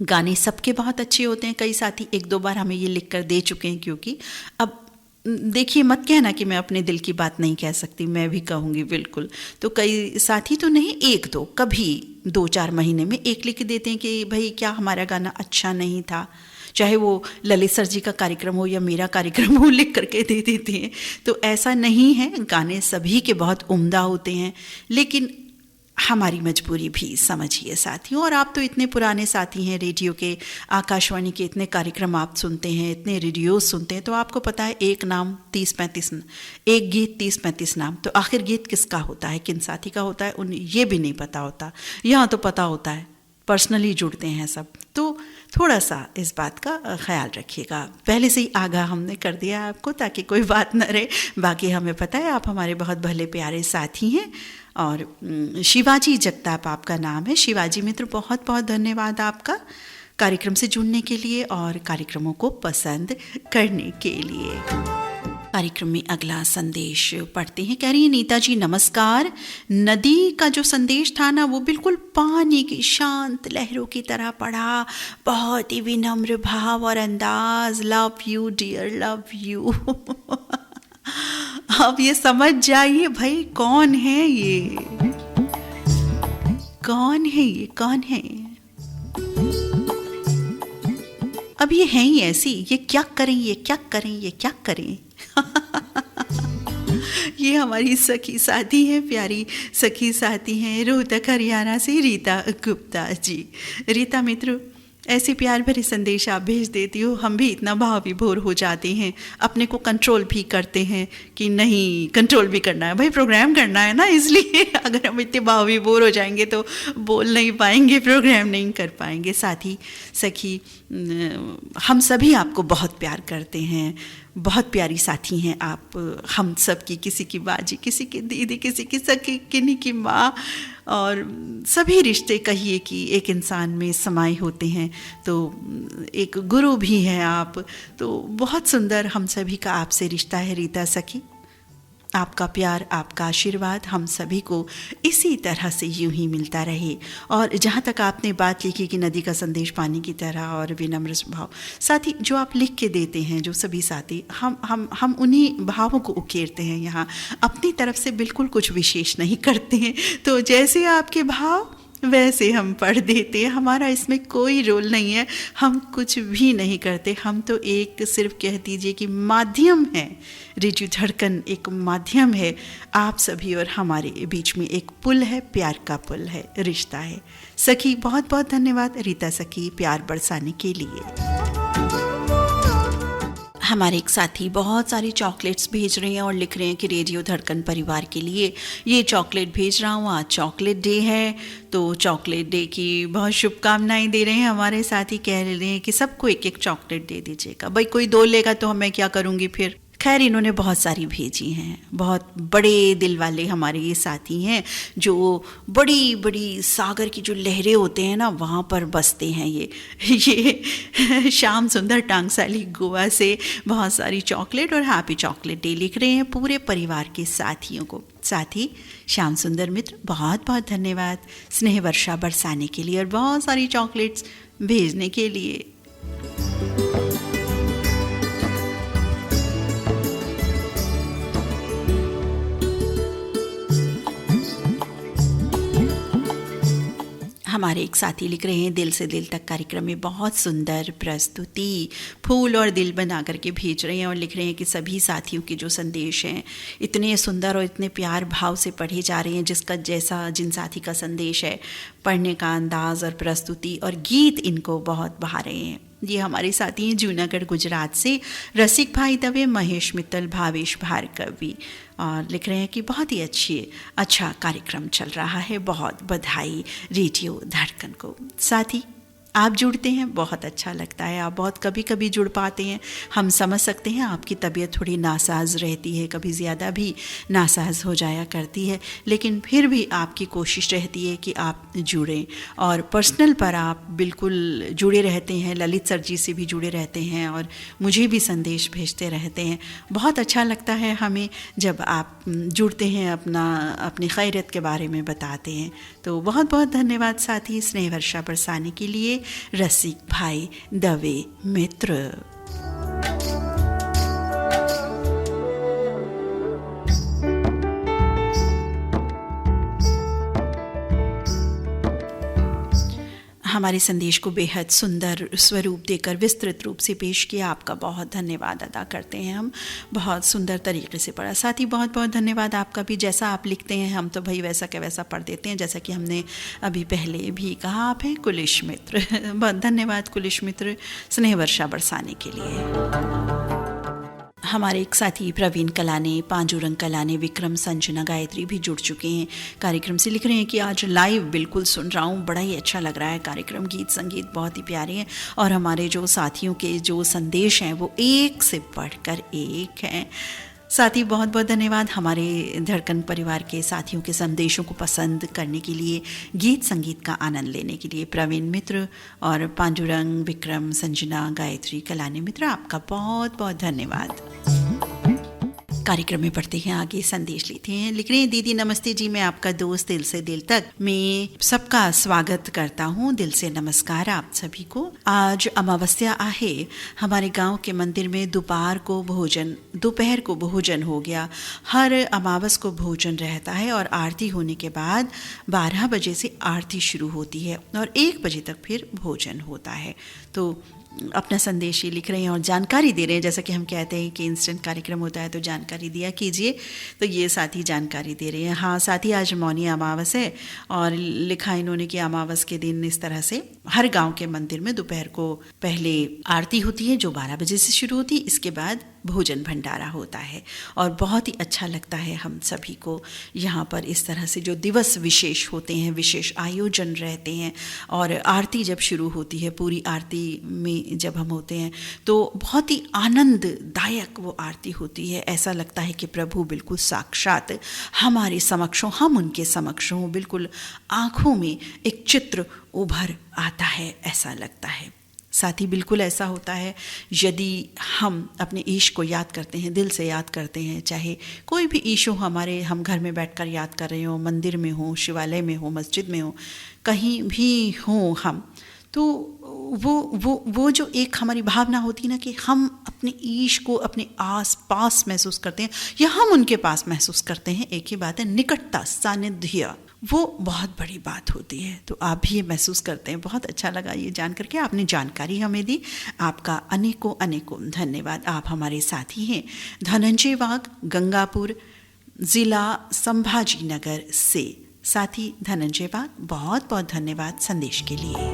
[SPEAKER 1] गाने सबके बहुत अच्छे होते हैं, कई साथी 1-2 बार हमें ये लिख कर दे चुके हैं, क्योंकि अब देखिए मत कहना कि मैं अपने दिल की बात नहीं कह सकती, मैं भी कहूँगी बिल्कुल। तो कई साथी तो नहीं, 1-2 कभी 2-4 महीने में एक लिख देते हैं कि भाई क्या हमारा गाना अच्छा नहीं था, चाहे वो ललित सर जी का कार्यक्रम हो या मेरा कार्यक्रम हो, लिख करके दे देते हैं। तो ऐसा नहीं है, गाने सभी के बहुत उम्दा होते हैं, लेकिन हमारी मजबूरी भी समझिए साथियों। और आप तो इतने पुराने साथी हैं, रेडियो के, आकाशवाणी के इतने कार्यक्रम आप सुनते हैं, इतने रेडियो सुनते हैं, तो आपको पता है एक नाम 30-35, एक गीत 30-35 नाम। तो आखिर गीत किसका होता है, किन साथी का होता है, उन्हें ये भी नहीं पता होता। यहाँ तो पता होता है पर्सनली जुड़ते हैं सब, तो थोड़ा सा इस बात का ख्याल रखिएगा। पहले से ही आगाह हमने कर दिया आपको ताकि कोई बात न रहे। बाकी हमें पता है आप हमारे बहुत भले प्यारे साथी हैं। और शिवाजी जगताप आपका नाम है। शिवाजी मित्र, बहुत बहुत धन्यवाद आपका कार्यक्रम से जुड़ने के लिए और कार्यक्रमों को पसंद करने के लिए। कार्यक्रम में अगला संदेश पढ़ते हैं। कह रही है, नीता जी नमस्कार। नदी का जो संदेश था ना, वो बिल्कुल पानी की शांत लहरों की तरह पड़ा, बहुत ही विनम्र भाव और अंदाज। Love you dear, love you. अब ये समझ जाइए भाई कौन है ये, कौन है ये, कौन है। अब ये हैं ही ऐसी, ये क्या करें, ये क्या करें, ये क्या करें। ये हमारी सखी साथी हैं, प्यारी सखी साथी हैं रोहतक हरियाणा से रीता गुप्ता जी। रीता मित्र, ऐसे प्यार भरे संदेश आप भेज देती हो, हम भी इतना भाव विभोर हो जाते हैं, अपने को कंट्रोल भी करते हैं कि नहीं, कंट्रोल भी करना है भाई, प्रोग्राम करना है ना, इसलिए अगर हम इतने भाव विभोर हो जाएंगे तो बोल नहीं पाएंगे, प्रोग्राम नहीं कर पाएंगे। साथी सखी, हम सभी आपको बहुत प्यार करते हैं, बहुत प्यारी साथी हैं आप हम सब की, किसी की बाजी, किसी की दीदी, किसी की सखी, किन्हीं की माँ, और सभी रिश्ते कहिए कि एक इंसान में समाये होते हैं, तो एक गुरु भी हैं आप। तो बहुत सुंदर हम सभी का आपसे रिश्ता है रीता सखी। आपका प्यार, आपका आशीर्वाद हम सभी को इसी तरह से यूं ही मिलता रहे। और जहाँ तक आपने बात लिखी कि नदी का संदेश पानी की तरह और विनम्र स्वभाव, साथी जो आप लिख के देते हैं, जो सभी साथी, हम उन्हीं भावों को उकेरते हैं यहाँ, अपनी तरफ से बिल्कुल कुछ विशेष नहीं करते हैं। तो जैसे आपके भाव वैसे हम पढ़ देते हैं, हमारा इसमें कोई रोल नहीं है, हम कुछ भी नहीं करते। हम तो एक सिर्फ कह दीजिए कि माध्यम है, रेडियो धड़कन एक माध्यम है, आप सभी और हमारे बीच में एक पुल है, प्यार का पुल है, रिश्ता है। सखी, बहुत बहुत धन्यवाद रीता सखी प्यार बरसाने के लिए। हमारे एक साथी बहुत सारी चॉकलेट्स भेज रहे हैं और लिख रहे हैं कि रेडियो धड़कन परिवार के लिए ये चॉकलेट भेज रहा हूँ, आज चॉकलेट डे है, तो चॉकलेट डे की बहुत शुभकामनाएं दे रहे हैं हमारे साथी। कह रहे हैं कि सबको एक एक चॉकलेट दे दीजिएगा। भाई कोई दो लेगा तो मैं क्या करूँगी फिर। खैर, इन्होंने बहुत सारी भेजी हैं, बहुत बड़े दिल वाले हमारे ये साथी हैं, जो बड़ी बड़ी सागर की जो लहरें होते हैं ना, वहाँ पर बसते हैं ये श्याम सुंदर टांगसाली गोवा से बहुत सारी चॉकलेट और हैप्पी चॉकलेट डे लिख रहे हैं पूरे परिवार के साथियों को। साथी श्याम सुंदर मित्र, बहुत बहुत धन्यवाद स्नेह वर्षा बरसाने के लिए और बहुत सारी चॉकलेट्स भेजने के लिए। हमारे एक साथी लिख रहे हैं, दिल से दिल तक कार्यक्रम में बहुत सुंदर प्रस्तुति, फूल और दिल बना करके भेज रहे हैं और लिख रहे हैं कि सभी साथियों के जो संदेश हैं इतने सुंदर और इतने प्यार भाव से पढ़े जा रहे हैं, जिसका जैसा जिन साथी का संदेश है, पढ़ने का अंदाज और प्रस्तुति और गीत इनको बहुत भा रहे हैं। ये हमारे साथी हैं जूनागढ़ गुजरात से रसिक भाई दवे, महेश मित्तल, भावेश भार्गवी, और लिख रहे हैं कि बहुत ही अच्छा कार्यक्रम चल रहा है, बहुत बधाई रेडियो धड़कन को। साथी आप जुड़ते हैं, बहुत अच्छा लगता है, आप बहुत कभी कभी जुड़ पाते हैं, हम समझ सकते हैं आपकी तबीयत थोड़ी नासाज रहती है, कभी ज़्यादा भी नासाज हो जाया करती है, लेकिन फिर भी आपकी कोशिश रहती है कि आप जुड़ें और पर्सनल पर आप बिल्कुल जुड़े रहते हैं। ललित सर जी से भी जुड़े रहते हैं और मुझे भी संदेश भेजते रहते हैं। बहुत अच्छा लगता है हमें जब आप जुड़ते हैं, अपनी खैरियत के बारे में बताते हैं। तो बहुत बहुत धन्यवाद साथी स्नेह वर्षा बरसाने के लिए रसिक भाई दवे मित्र। हमारे संदेश को बेहद सुंदर स्वरूप देकर विस्तृत रूप से पेश किया, आपका बहुत धन्यवाद अदा करते हैं हम। बहुत सुंदर तरीके से पढ़ा। साथ ही बहुत बहुत धन्यवाद आपका भी, जैसा आप लिखते हैं हम तो भाई वैसा क्या वैसा पढ़ देते हैं, जैसा कि हमने अभी पहले भी कहा। आप हैं कुलिश मित्र, बहुत धन्यवाद कुलिश मित्र स्नेह वर्षा बरसाने के लिए। हमारे एक साथी प्रवीण कलाने, पांडुरंग कलाने, विक्रम, संजना, गायत्री भी जुड़ चुके हैं कार्यक्रम से। लिख रहे हैं कि आज लाइव बिल्कुल सुन रहा हूँ, बड़ा ही अच्छा लग रहा है कार्यक्रम, गीत संगीत बहुत ही प्यारे हैं और हमारे जो साथियों के जो संदेश हैं वो एक से बढ़कर एक हैं। साथी बहुत बहुत धन्यवाद हमारे धड़कन परिवार के साथियों के संदेशों को पसंद करने के लिए, गीत संगीत का आनंद लेने के लिए। प्रवीण मित्र और पांडुरंग, विक्रम, संजना, गायत्री, कलाने मित्र, आपका बहुत बहुत धन्यवाद। कार्यक्रम में बढ़ते हैं आगे, संदेश लेते हैं। लिख रहे हैं, दीदी नमस्ते जी, मैं आपका दोस्त दिल से दिल तक मैं सबका स्वागत करता हूँ, दिल से नमस्कार आप सभी को। आज अमावस्या आहे, हमारे गांव के मंदिर में दोपहर को भोजन हो गया। हर अमावस को भोजन रहता है और आरती होने के बाद 12 बजे से आरती शुरू होती है और 1 बजे तक फिर भोजन होता है। तो अपना संदेश ये लिख रहे हैं और जानकारी दे रहे हैं, जैसा कि हम कहते हैं कि इंस्टेंट कार्यक्रम होता है तो जानकारी दिया कीजिए, तो ये साथी जानकारी दे रहे हैं। हाँ साथी, आज मौनी अमावस है और लिखा इन्होंने कि अमावस के दिन इस तरह से हर गांव के मंदिर में दोपहर को पहले आरती होती है जो 12 बजे से शुरू होती है, इसके बाद भोजन भंडारा होता है और बहुत ही अच्छा लगता है हम सभी को यहाँ पर इस तरह से जो दिवस विशेष होते हैं, विशेष आयोजन रहते हैं और आरती जब शुरू होती है, पूरी आरती में जब हम होते हैं तो बहुत ही आनंददायक वो आरती होती है। ऐसा लगता है कि प्रभु बिल्कुल साक्षात हमारे समक्ष हो, हम उनके समक्ष हों, बिल्कुल आँखों में एक चित्र उभर आता है, ऐसा लगता है। साथ ही बिल्कुल ऐसा होता है, यदि हम अपने ईश को याद करते हैं, दिल से याद करते हैं, चाहे कोई भी ईश हो हमारे, हम घर में बैठकर याद कर रहे हो, मंदिर में हो, शिवालय में हो, मस्जिद में हो, कहीं भी हो हम, तो वो जो एक हमारी भावना होती है ना कि हम अपने ईश को अपने आस पास महसूस करते हैं या हम उनके पास महसूस करते हैं, एक ही बात है, निकटता, सानिध्य, वो बहुत बड़ी बात होती है। तो आप भी ये महसूस करते हैं। बहुत अच्छा लगा ये जान करके, आपने जानकारी हमें दी, आपका अनेकों अनेकों धन्यवाद। आप हमारे साथी हैं धनंजय वाघ, गंगापुर ज़िला संभाजी नगर से। साथी धनंजय वाघ, बहुत बहुत धन्यवाद संदेश के लिए।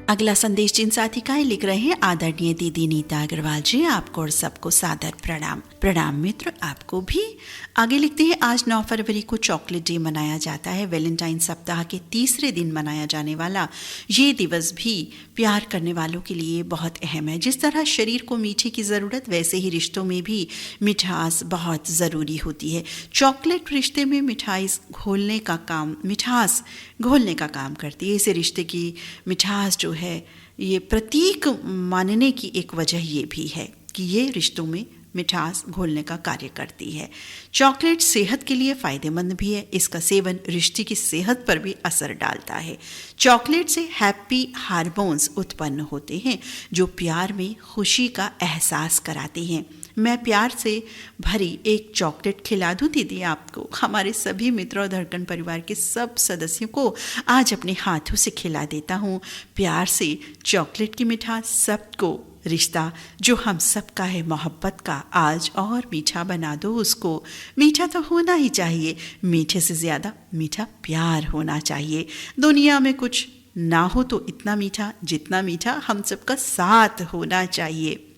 [SPEAKER 1] अगला संदेश जिन साथी का लिख रहे हैं, आदरणीय दीदी नीता अग्रवाल जी, आपको और सबको सादर प्रणाम। प्रणाम मित्र, आपको भी। आगे लिखते हैं, आज 9 फरवरी को चॉकलेट डे मनाया जाता है। वैलेंटाइन सप्ताह के तीसरे दिन मनाया जाने वाला ये दिवस भी प्यार करने वालों के लिए बहुत अहम है। जिस तरह शरीर को मीठे की ज़रूरत, वैसे ही रिश्तों में भी मिठास बहुत ज़रूरी होती है। चॉकलेट रिश्ते में मिठास घोलने का काम करती है। इसे रिश्ते की मिठास जो है, ये प्रतीक मानने की एक वजह ये भी है कि ये रिश्तों में मिठास घोलने का कार्य करती है। चॉकलेट सेहत के लिए फ़ायदेमंद भी है। इसका सेवन रिश्ते की सेहत पर भी असर डालता है। चॉकलेट से हैप्पी हार्मोन्स उत्पन्न होते हैं जो प्यार में खुशी का एहसास कराते हैं। मैं प्यार से भरी एक चॉकलेट खिला दूँ दीदी आपको। हमारे सभी मित्रों और धड़कन परिवार के सब सदस्यों को आज अपने हाथों से खिला देता हूँ। प्यार से चॉकलेट की मिठास सबको, रिश्ता जो हम सबका है मोहब्बत का, आज और मीठा बना दो उसको। मीठा तो होना ही चाहिए, मीठे से ज़्यादा मीठा प्यार होना चाहिए। दुनिया में कुछ ना हो तो इतना मीठा जितना मीठा हम सबका साथ होना चाहिए।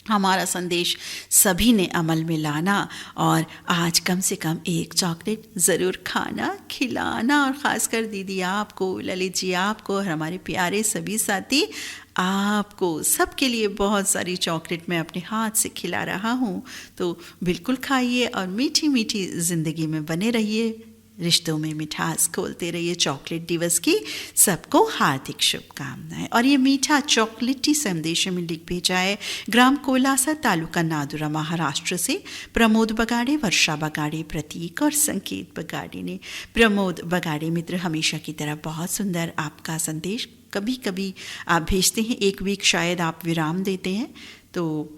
[SPEAKER 1] हमारा संदेश सभी ने अमल में लाना और आज कम से कम एक चॉकलेट ज़रूर खाना, खिलाना। और ख़ासकर दीदी आपको, ललित जी आपको और हमारे प्यारे सभी साथी आपको, सबके लिए बहुत सारी चॉकलेट मैं अपने हाथ से खिला रहा हूँ। तो बिल्कुल खाइए और मीठी मीठी ज़िंदगी में बने रहिए, रिश्तों में मिठास खोलते रहिए। चॉकलेट दिवस की सबको हार्दिक शुभकामनाएं। और ये मीठा चॉकलेटी संदेश में लिख भेजा है ग्राम कोलासा, तालुका नादुरा, महाराष्ट्र से प्रमोद बगाड़े, वर्षा बगाड़े, प्रतीक और संकेत बगाड़े ने। प्रमोद बगाड़े मित्र, हमेशा की तरह बहुत सुंदर आपका संदेश। कभी कभी आप भेजते हैं, एक वीक शायद आप विराम देते हैं, तो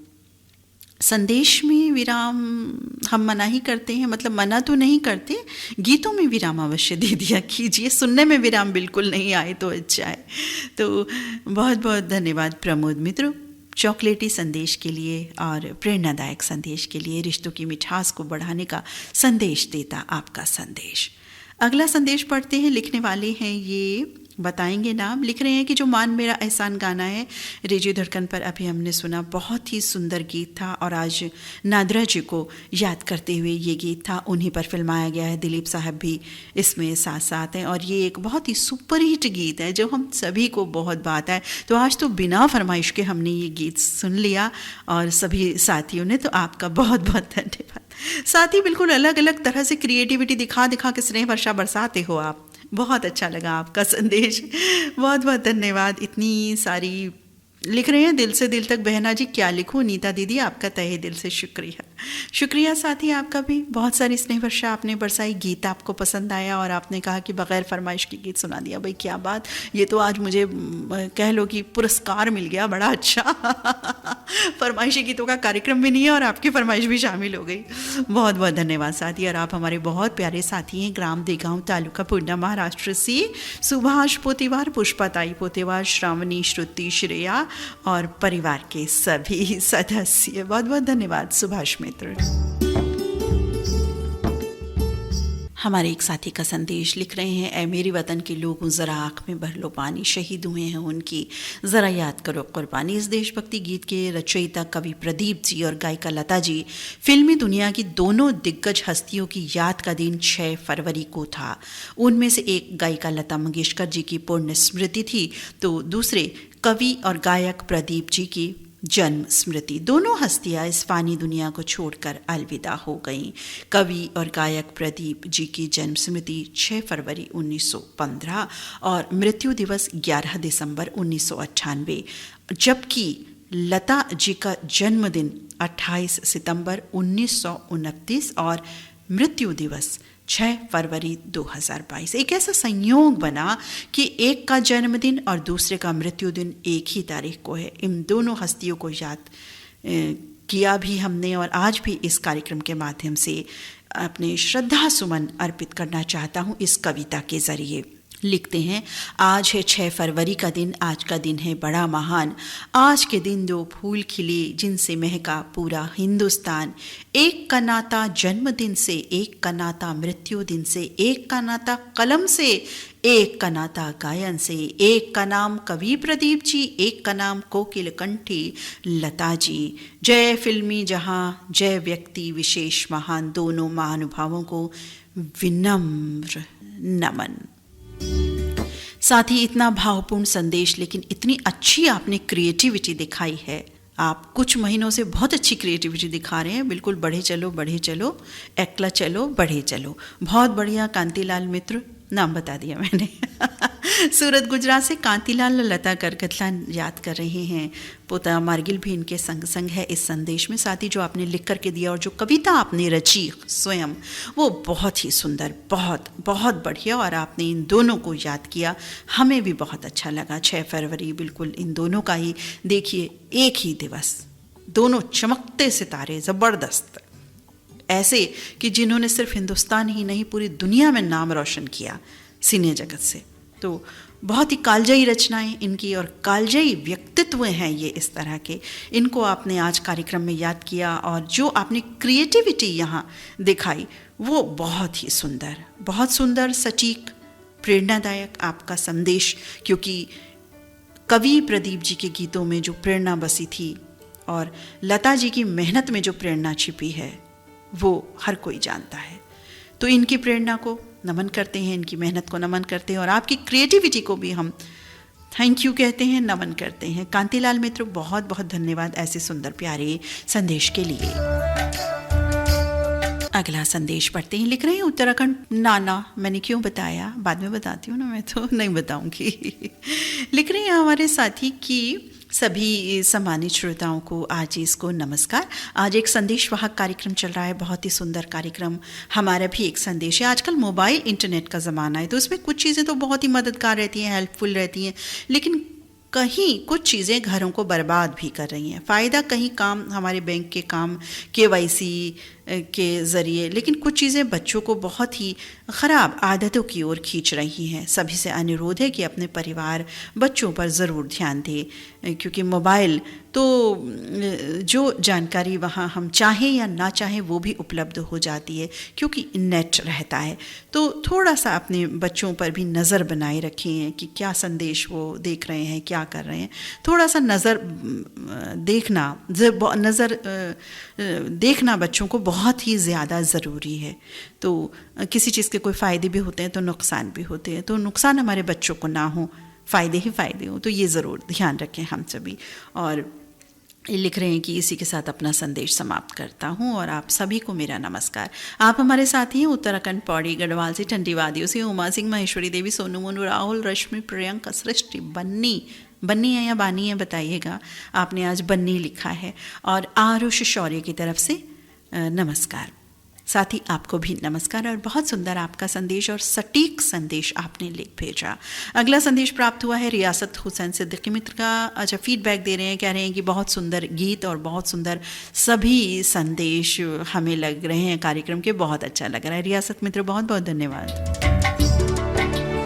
[SPEAKER 1] संदेश में विराम हम मना ही करते हैं, मतलब मना तो नहीं करते, गीतों में विराम अवश्य दे दिया कीजिए, सुनने में विराम बिल्कुल नहीं आए तो अच्छा है। तो बहुत बहुत धन्यवाद प्रमोद मित्र, चॉकलेटी संदेश के लिए और प्रेरणादायक संदेश के लिए। रिश्तों की मिठास को बढ़ाने का संदेश देता आपका संदेश। अगला संदेश पढ़ते हैं। लिखने वाले हैं ये बताएंगे नाम। लिख रहे हैं कि जो मान मेरा एहसान गाना है रेडियो धड़कन पर अभी हमने सुना, बहुत ही सुंदर गीत था और आज नादरा जी को याद करते हुए ये गीत था, उन्हीं पर फिल्माया गया है। दिलीप साहब भी इसमें साथ साथ हैं और ये एक बहुत ही सुपर हिट गीत है जो हम सभी को बहुत बात है। तो आज तो बिना फरमाइश के हमने ये गीत सुन लिया और सभी साथियों ने, तो आपका बहुत बहुत धन्यवाद। साथी बिल्कुल अलग अलग तरह से क्रिएटिविटी दिखा दिखा के स्नेह वर्षा बरसाते हो आप। बहुत अच्छा लगा आपका संदेश, बहुत बहुत धन्यवाद। इतनी सारी लिख रहे हैं दिल से दिल तक। बहना जी क्या लिखूं, नीता दीदी आपका तहे दिल से शुक्रिया। शुक्रिया साथी आपका भी, बहुत सारी स्नेह वर्षा आपने बरसाई। गीत आपको पसंद आया और आपने कहा कि बगैर फरमाइश की गीत सुना दिया। भाई क्या बात, ये तो आज मुझे कह लो कि पुरस्कार मिल गया, बड़ा अच्छा। फरमाइशी गीतों का कार्यक्रम भी नहीं है और आपकी फरमाइश भी शामिल हो गई। बहुत बहुत धन्यवाद साथी। और आप हमारे बहुत प्यारे साथी हैं। ग्राम देगांव, तालुका पूर्णा, महाराष्ट्र से सुभाष पोतेवार, पुष्पाताई पोतेवार, श्रावणी, श्रुति, श्रेया और परिवार के सभी सदस्य, बहुत बहुत धन्यवाद सुभाष मित्र। हमारे एक साथी का संदेश लिख रहे हैं, ऐ मेरे वतन के लोगों ज़रा आँख में भर लो पानी, शहीद हुए हैं उनकी ज़रा याद करो कुर्बानी। इस देशभक्ति गीत के रचयिता कवि प्रदीप जी और गायिका लता जी फिल्मी दुनिया की दोनों दिग्गज हस्तियों की याद का दिन 6 फरवरी को था। उनमें से एक गायिका लता मंगेशकर जी की पुण्य स्मृति थी तो दूसरे कवि और गायक प्रदीप जी की जन्म स्मृति। दोनों हस्तियां इस फानी दुनिया को छोड़कर अलविदा हो गईं। कवि और गायक प्रदीप जी की जन्म स्मृति 6 फरवरी 1915 और मृत्यु दिवस 11 दिसंबर 1998, जबकि लता जी का जन्मदिन 28 सितंबर 1929 और मृत्यु दिवस 6 फरवरी 2022। एक ऐसा संयोग बना कि एक का जन्मदिन और दूसरे का मृत्यु दिन एक ही तारीख को है। इन दोनों हस्तियों को याद किया भी हमने और आज भी इस कार्यक्रम के माध्यम से अपने श्रद्धा सुमन अर्पित करना चाहता हूँ इस कविता के जरिए। लिखते हैं, आज है 6 फरवरी का दिन, आज का दिन है बड़ा महान। आज के दिन 2 फूल खिले जिनसे महका पूरा हिंदुस्तान। एक का नाता जन्मदिन से, एक का नाता मृत्यु दिन से, एक का नाता कलम से, एक का नाता गायन से। एक का नाम कवि प्रदीप जी, एक का नाम कोकिल कंठी लता जी। जय फिल्मी जहां, जय व्यक्ति विशेष महान। दोनों महानुभावों को विनम्र नमन। साथ ही इतना भावपूर्ण संदेश, लेकिन इतनी अच्छी आपने क्रिएटिविटी दिखाई है। आप कुछ महीनों से बहुत अच्छी क्रिएटिविटी दिखा रहे हैं। बिल्कुल बढ़े चलो बढ़े चलो, एकला चलो बढ़े चलो। बहुत बढ़िया। कांतिलाल मित्र, नाम बता दिया मैंने। सूरत गुजरात से कांतिलाल लता करकतला याद कर रहे हैं। पोता मार्गिल भी इनके संग संग है इस संदेश में। साथ ही जो आपने लिख करके दिया और जो कविता आपने रची स्वयं, वो बहुत ही सुंदर, बहुत बहुत बढ़िया। और आपने इन दोनों को याद किया, हमें भी बहुत अच्छा लगा। 6 फरवरी बिल्कुल इन दोनों का ही, देखिए एक ही दिवस, दोनों चमकते सितारे, ज़बरदस्त, ऐसे कि जिन्होंने सिर्फ हिंदुस्तान ही नहीं पूरी दुनिया में नाम रोशन किया सिने जगत से। तो बहुत ही कालजयी रचनाएं इनकी और कालजयी व्यक्तित्व हैं ये इस तरह के। इनको आपने आज कार्यक्रम में याद किया और जो आपने क्रिएटिविटी यहाँ दिखाई वो बहुत ही सुंदर, बहुत सुंदर, सटीक, प्रेरणादायक आपका संदेश। क्योंकि कवि प्रदीप जी के गीतों में जो प्रेरणा बसी थी और लता जी की मेहनत में जो प्रेरणा छिपी है वो हर कोई जानता है। तो इनकी प्रेरणा को नमन करते हैं, इनकी मेहनत को नमन करते हैं और आपकी क्रिएटिविटी को भी हम थैंक यू कहते हैं, नमन करते हैं। कांतिलाल मित्र, बहुत बहुत धन्यवाद ऐसे सुंदर प्यारे संदेश के लिए। अगला संदेश पढ़ते हैं। लिख रहे हैं उत्तराखंड नाना, मैंने क्यों बताया, बाद में बताती हूँ ना, मैं तो नहीं बताऊंगी। लिख रहे हैं हमारे साथी की सभी सम्मानित श्रोताओं को आज इसको नमस्कार। आज एक संदेश वाहक कार्यक्रम चल रहा है, बहुत ही सुंदर कार्यक्रम। हमारा भी एक संदेश है। आजकल मोबाइल इंटरनेट का ज़माना है तो उसमें कुछ चीज़ें तो बहुत ही मददगार रहती हैं, हेल्पफुल रहती हैं, लेकिन कहीं कुछ चीज़ें घरों को बर्बाद भी कर रही हैं। फ़ायदा कहीं काम, हमारे बैंक के काम, KYC के ज़रिए, लेकिन कुछ चीज़ें बच्चों को बहुत ही ख़राब आदतों की ओर खींच रही हैं। सभी से अनुरोध है कि अपने परिवार बच्चों पर ज़रूर ध्यान दें, क्योंकि मोबाइल तो जो जानकारी वहाँ हम चाहें या ना चाहें वो भी उपलब्ध हो जाती है, क्योंकि नेट रहता है। तो थोड़ा सा अपने बच्चों पर भी नज़र बनाए रखें कि क्या संदेश वो देख रहे हैं, क्या कर रहे हैं। थोड़ा सा नज़र देखना बच्चों को बहुत ही ज़्यादा ज़रूरी है। तो किसी चीज़ के कोई फ़ायदे भी होते हैं तो नुकसान भी होते हैं, तो नुकसान हमारे बच्चों को ना हो, फ़ायदे ही फ़ायदे हों, तो ये ज़रूर ध्यान रखें हम सभी। और लिख रहे हैं कि इसी के साथ अपना संदेश समाप्त करता हूँ और आप सभी को मेरा नमस्कार। आप हमारे साथी हैं उत्तराखंड पौड़ी गढ़वाल से, ठंडी वादियों से, उमा सिंह, महेश्वरी देवी, सोनू मोनू, राहुल, रश्मि, प्रियंका, सृष्टि, बन्नी है या बानी है बताइएगा, आपने आज बन्नी लिखा है। और आरुष शौर्य की तरफ से नमस्कार। साथ ही आपको भी नमस्कार और बहुत सुंदर आपका संदेश और सटीक संदेश आपने लिख भेजा। अगला संदेश प्राप्त हुआ है रियासत हुसैन सिद्दीकी मित्र का। अच्छा, फीडबैक दे रहे हैं, कह रहे हैं कि बहुत सुंदर गीत और बहुत सुंदर सभी संदेश हमें लग रहे हैं कार्यक्रम के, बहुत अच्छा लग रहा है। रियासत मित्र बहुत बहुत धन्यवाद।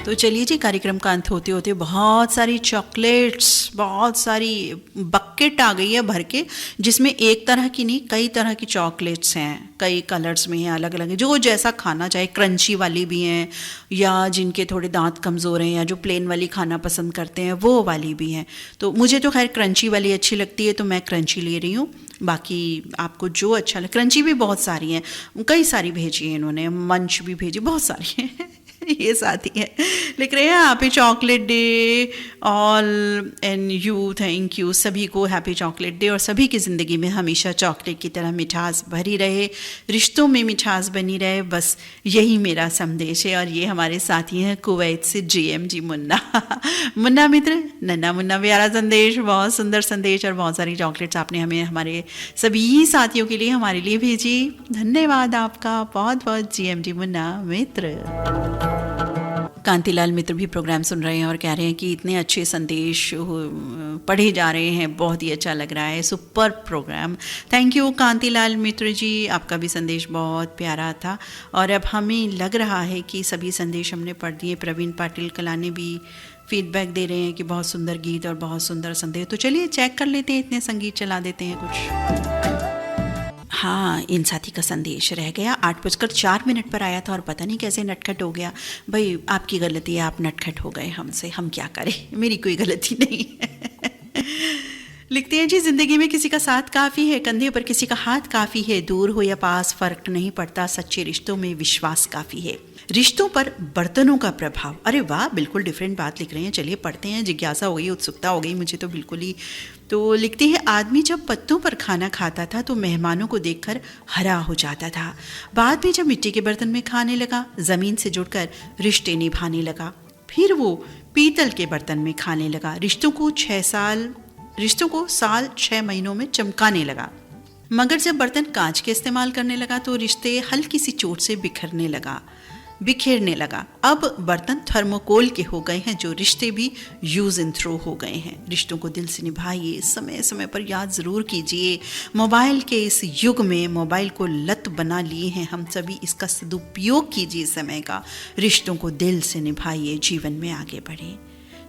[SPEAKER 1] तो चलिए जी, कार्यक्रम का अंत होते होते बहुत सारी चॉकलेट्स, बहुत सारी बकेट आ गई है भर के, जिसमें एक तरह की नहीं कई तरह की चॉकलेट्स हैं, कई कलर्स में हैं, अलग अलग, जो जैसा खाना चाहे। क्रंची वाली भी हैं, या जिनके थोड़े दांत कमज़ोर हैं या जो प्लेन वाली खाना पसंद करते हैं वो वाली भी हैं। तो मुझे तो खैर क्रंची वाली अच्छी लगती है, तो मैं क्रंची ले रही हूँ। बाकी आपको जो अच्छा लगे, क्रंची भी बहुत सारी हैं, कई सारी भेजी है इन्होंने, मंच भी भेजी, बहुत सारी हैं। ये साथी है लिख रहे हैं happy chocolate day all and you, thank you सभी को, हैप्पी चॉकलेट डे। और सभी की ज़िंदगी में हमेशा चॉकलेट की तरह मिठास भरी रहे, रिश्तों में मिठास बनी रहे, बस यही मेरा संदेश है। और ये हमारे साथी हैं कुवैत से GMG मुन्ना मित्र, नन्ना मुन्ना, प्यारा संदेश, बहुत सुंदर संदेश और बहुत सारी चॉकलेट्स आपने हमें हमारे सभी साथियों के लिए हमारे लिए भेजी। धन्यवाद आपका बहुत बहुत GMG मुन्ना मित्र। कांतिलाल मित्र भी प्रोग्राम सुन रहे हैं और कह रहे हैं कि इतने अच्छे संदेश पढ़े जा रहे हैं, बहुत ही अच्छा लग रहा है, super program. Thank you Kantilal Mitra ji, आपका भी संदेश बहुत प्यारा था। और अब हमें लग रहा है कि सभी संदेश हमने पढ़ दिए। प्रवीण पाटिल कलाने भी फीडबैक दे रहे हैं कि बहुत सुंदर गीत और बहुत सुंदर संदेश। तो चलिए चेक कर लेते हैं, इतने संगीत चला देते हैं कुछ। हाँ, इन साथी का संदेश रह गया, 8:04 पर आया था और पता नहीं कैसे नटखट हो गया। भाई आपकी गलती है, आप नटखट हो गए हमसे, हम क्या करें, मेरी कोई गलती नहीं है। लिखते हैं जी, जिंदगी में किसी का साथ काफ़ी है, कंधे पर किसी का हाथ काफ़ी है, दूर हो या पास फ़र्क नहीं पड़ता, सच्चे रिश्तों में विश्वास काफ़ी है। रिश्तों पर बर्तनों का प्रभाव, अरे वाह, बिल्कुल डिफरेंट बात लिख रहे हैं। चलिए पढ़ते हैं, जिज्ञासा हो गई, उत्सुकता हो गई मुझे तो बिल्कुल ही। तो लिखते हैं, आदमी जब पत्तों पर खाना खाता था तो मेहमानों को देखकर हरा हो जाता था। बाद में जब मिट्टी के बर्तन में खाने लगा, ज़मीन से जुड़कर रिश्ते निभाने लगा। फिर वो पीतल के बर्तन में खाने लगा, रिश्तों को साल 6 महीनों में चमकाने लगा। मगर जब बर्तन कांच के इस्तेमाल करने लगा तो रिश्ते हल्की सी चोट से बिखरने लगा। अब बर्तन थर्मोकोल के हो गए हैं, जो रिश्ते भी यूज एंड थ्रो हो गए हैं। रिश्तों को दिल से निभाइए, समय समय पर याद ज़रूर कीजिए। मोबाइल के इस युग में मोबाइल को लत बना लिए हैं हम सभी, इसका सदुपयोग कीजिए समय का। रिश्तों को दिल से निभाइए, जीवन में आगे बढ़े।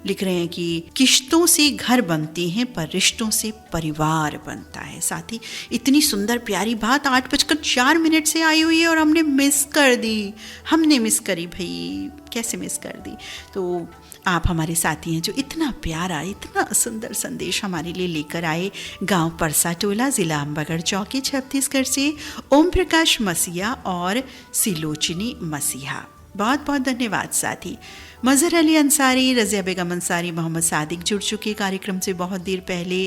[SPEAKER 1] लिख रहे हैं कि किश्तों से घर बनते हैं पर रिश्तों से परिवार बनता है। साथ ही इतनी सुंदर प्यारी बात 8:04 से आई हुई है और हमने मिस करी भाई, कैसे मिस कर दी। तो आप हमारे साथी हैं जो इतना प्यारा, इतना सुंदर संदेश हमारे लिए लेकर आए। गांव परसा टोला, जिला अम्बागढ़ चौकी, छत्तीसगढ़ से ओम प्रकाश मसीहा और सिलोचनी मसीहा, बहुत बहुत धन्यवाद। साथी मजहर अली अंसारी, रज़िया बेगम अंसारी, मोहम्मद सादिक जुड़ चुके कार्यक्रम से बहुत देर पहले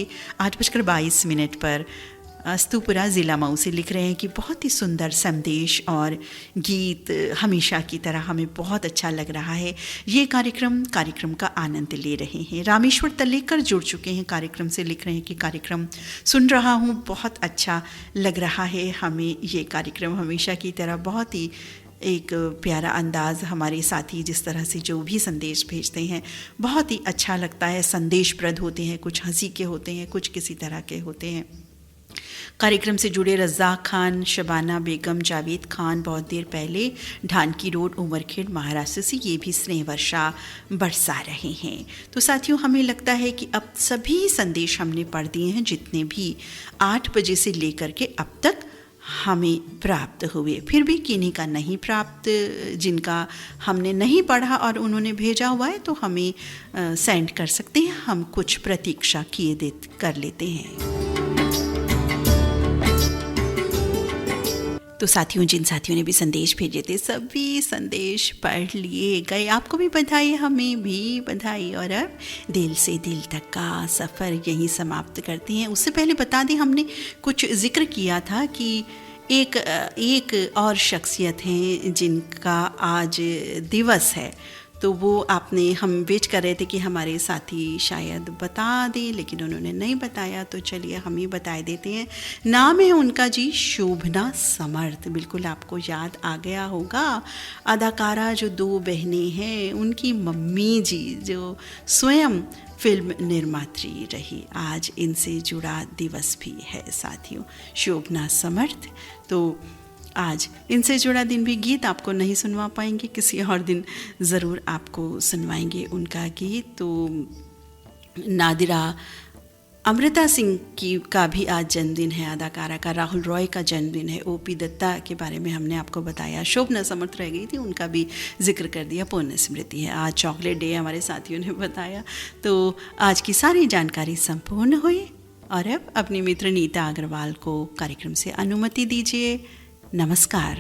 [SPEAKER 1] 8:22 पर। अस्तुपुरा ज़िला मऊ से लिख रहे हैं कि बहुत ही सुंदर संदेश और गीत हमेशा की तरह हमें बहुत अच्छा लग रहा है। ये कार्यक्रम का आनंद ले रहे हैं। रामेश्वर तलेकर जुड़ चुके हैं कार्यक्रम से, लिख रहे हैं कि कार्यक्रम सुन रहा हूँ, बहुत अच्छा लग रहा है हमें ये कार्यक्रम, हमेशा की तरह बहुत ही एक प्यारा अंदाज़। हमारे साथी जिस तरह से जो भी संदेश भेजते हैं बहुत ही अच्छा लगता है, संदेशप्रद होते हैं, कुछ हंसी के होते हैं, कुछ किसी तरह के होते हैं। कार्यक्रम से जुड़े रज़ाक खान, शबाना बेगम, जावेद खान बहुत देर पहले ढानकी रोड, उमरखेड़, महाराष्ट्र से ये भी स्नेह वर्षा बरसा रहे हैं। तो साथियों, हमें लगता है कि अब सभी संदेश हमने पढ़ दिए हैं, जितने भी 8 बजे से लेकर के अब तक हमें प्राप्त हुए। फिर भी किन्हीं का नहीं प्राप्त, जिनका हमने नहीं पढ़ा और उन्होंने भेजा हुआ है, तो हमें सेंड कर सकते हैं। हम कुछ प्रतीक्षा किए कर लेते हैं। तो साथियों, जिन साथियों ने भी संदेश भेजे थे, सभी संदेश पढ़ लिए गए। आपको भी बधाई, हमें भी बधाई। और अब दिल से दिल तक का सफ़र यहीं समाप्त करते हैं। उससे पहले बता दें, हमने कुछ जिक्र किया था कि एक और शख्सियत हैं जिनका आज दिवस है। तो वो हम वेट कर रहे थे कि हमारे साथी शायद बता दें, लेकिन उन्होंने नहीं बताया। तो चलिए हम ही बता देते हैं। नाम है उनका जी शोभना समर्थ। बिल्कुल आपको याद आ गया होगा, अदाकारा जो 2 बहनें हैं, उनकी मम्मी जी जो स्वयं फिल्म निर्मात्री रही। आज इनसे जुड़ा दिवस भी है साथियों, शोभना समर्थ। तो आज इनसे जुड़ा दिन भी गीत आपको नहीं सुनवा पाएंगे, किसी और दिन ज़रूर आपको सुनवाएंगे उनका गीत। तो नादिरा अमृता सिंह का भी आज जन्मदिन है, अदाकारा का। राहुल रॉय का जन्मदिन है। ओपी दत्ता के बारे में हमने आपको बताया। शोभना समर्थ रह गई थी, उनका भी जिक्र कर दिया। पुण्य स्मृति है। आज चॉकलेट डे हमारे साथियों ने बताया। तो आज की सारी जानकारी संपूर्ण हुई। और अब अपनी मित्र नीता अग्रवाल को कार्यक्रम से अनुमति दीजिए। नमस्कार।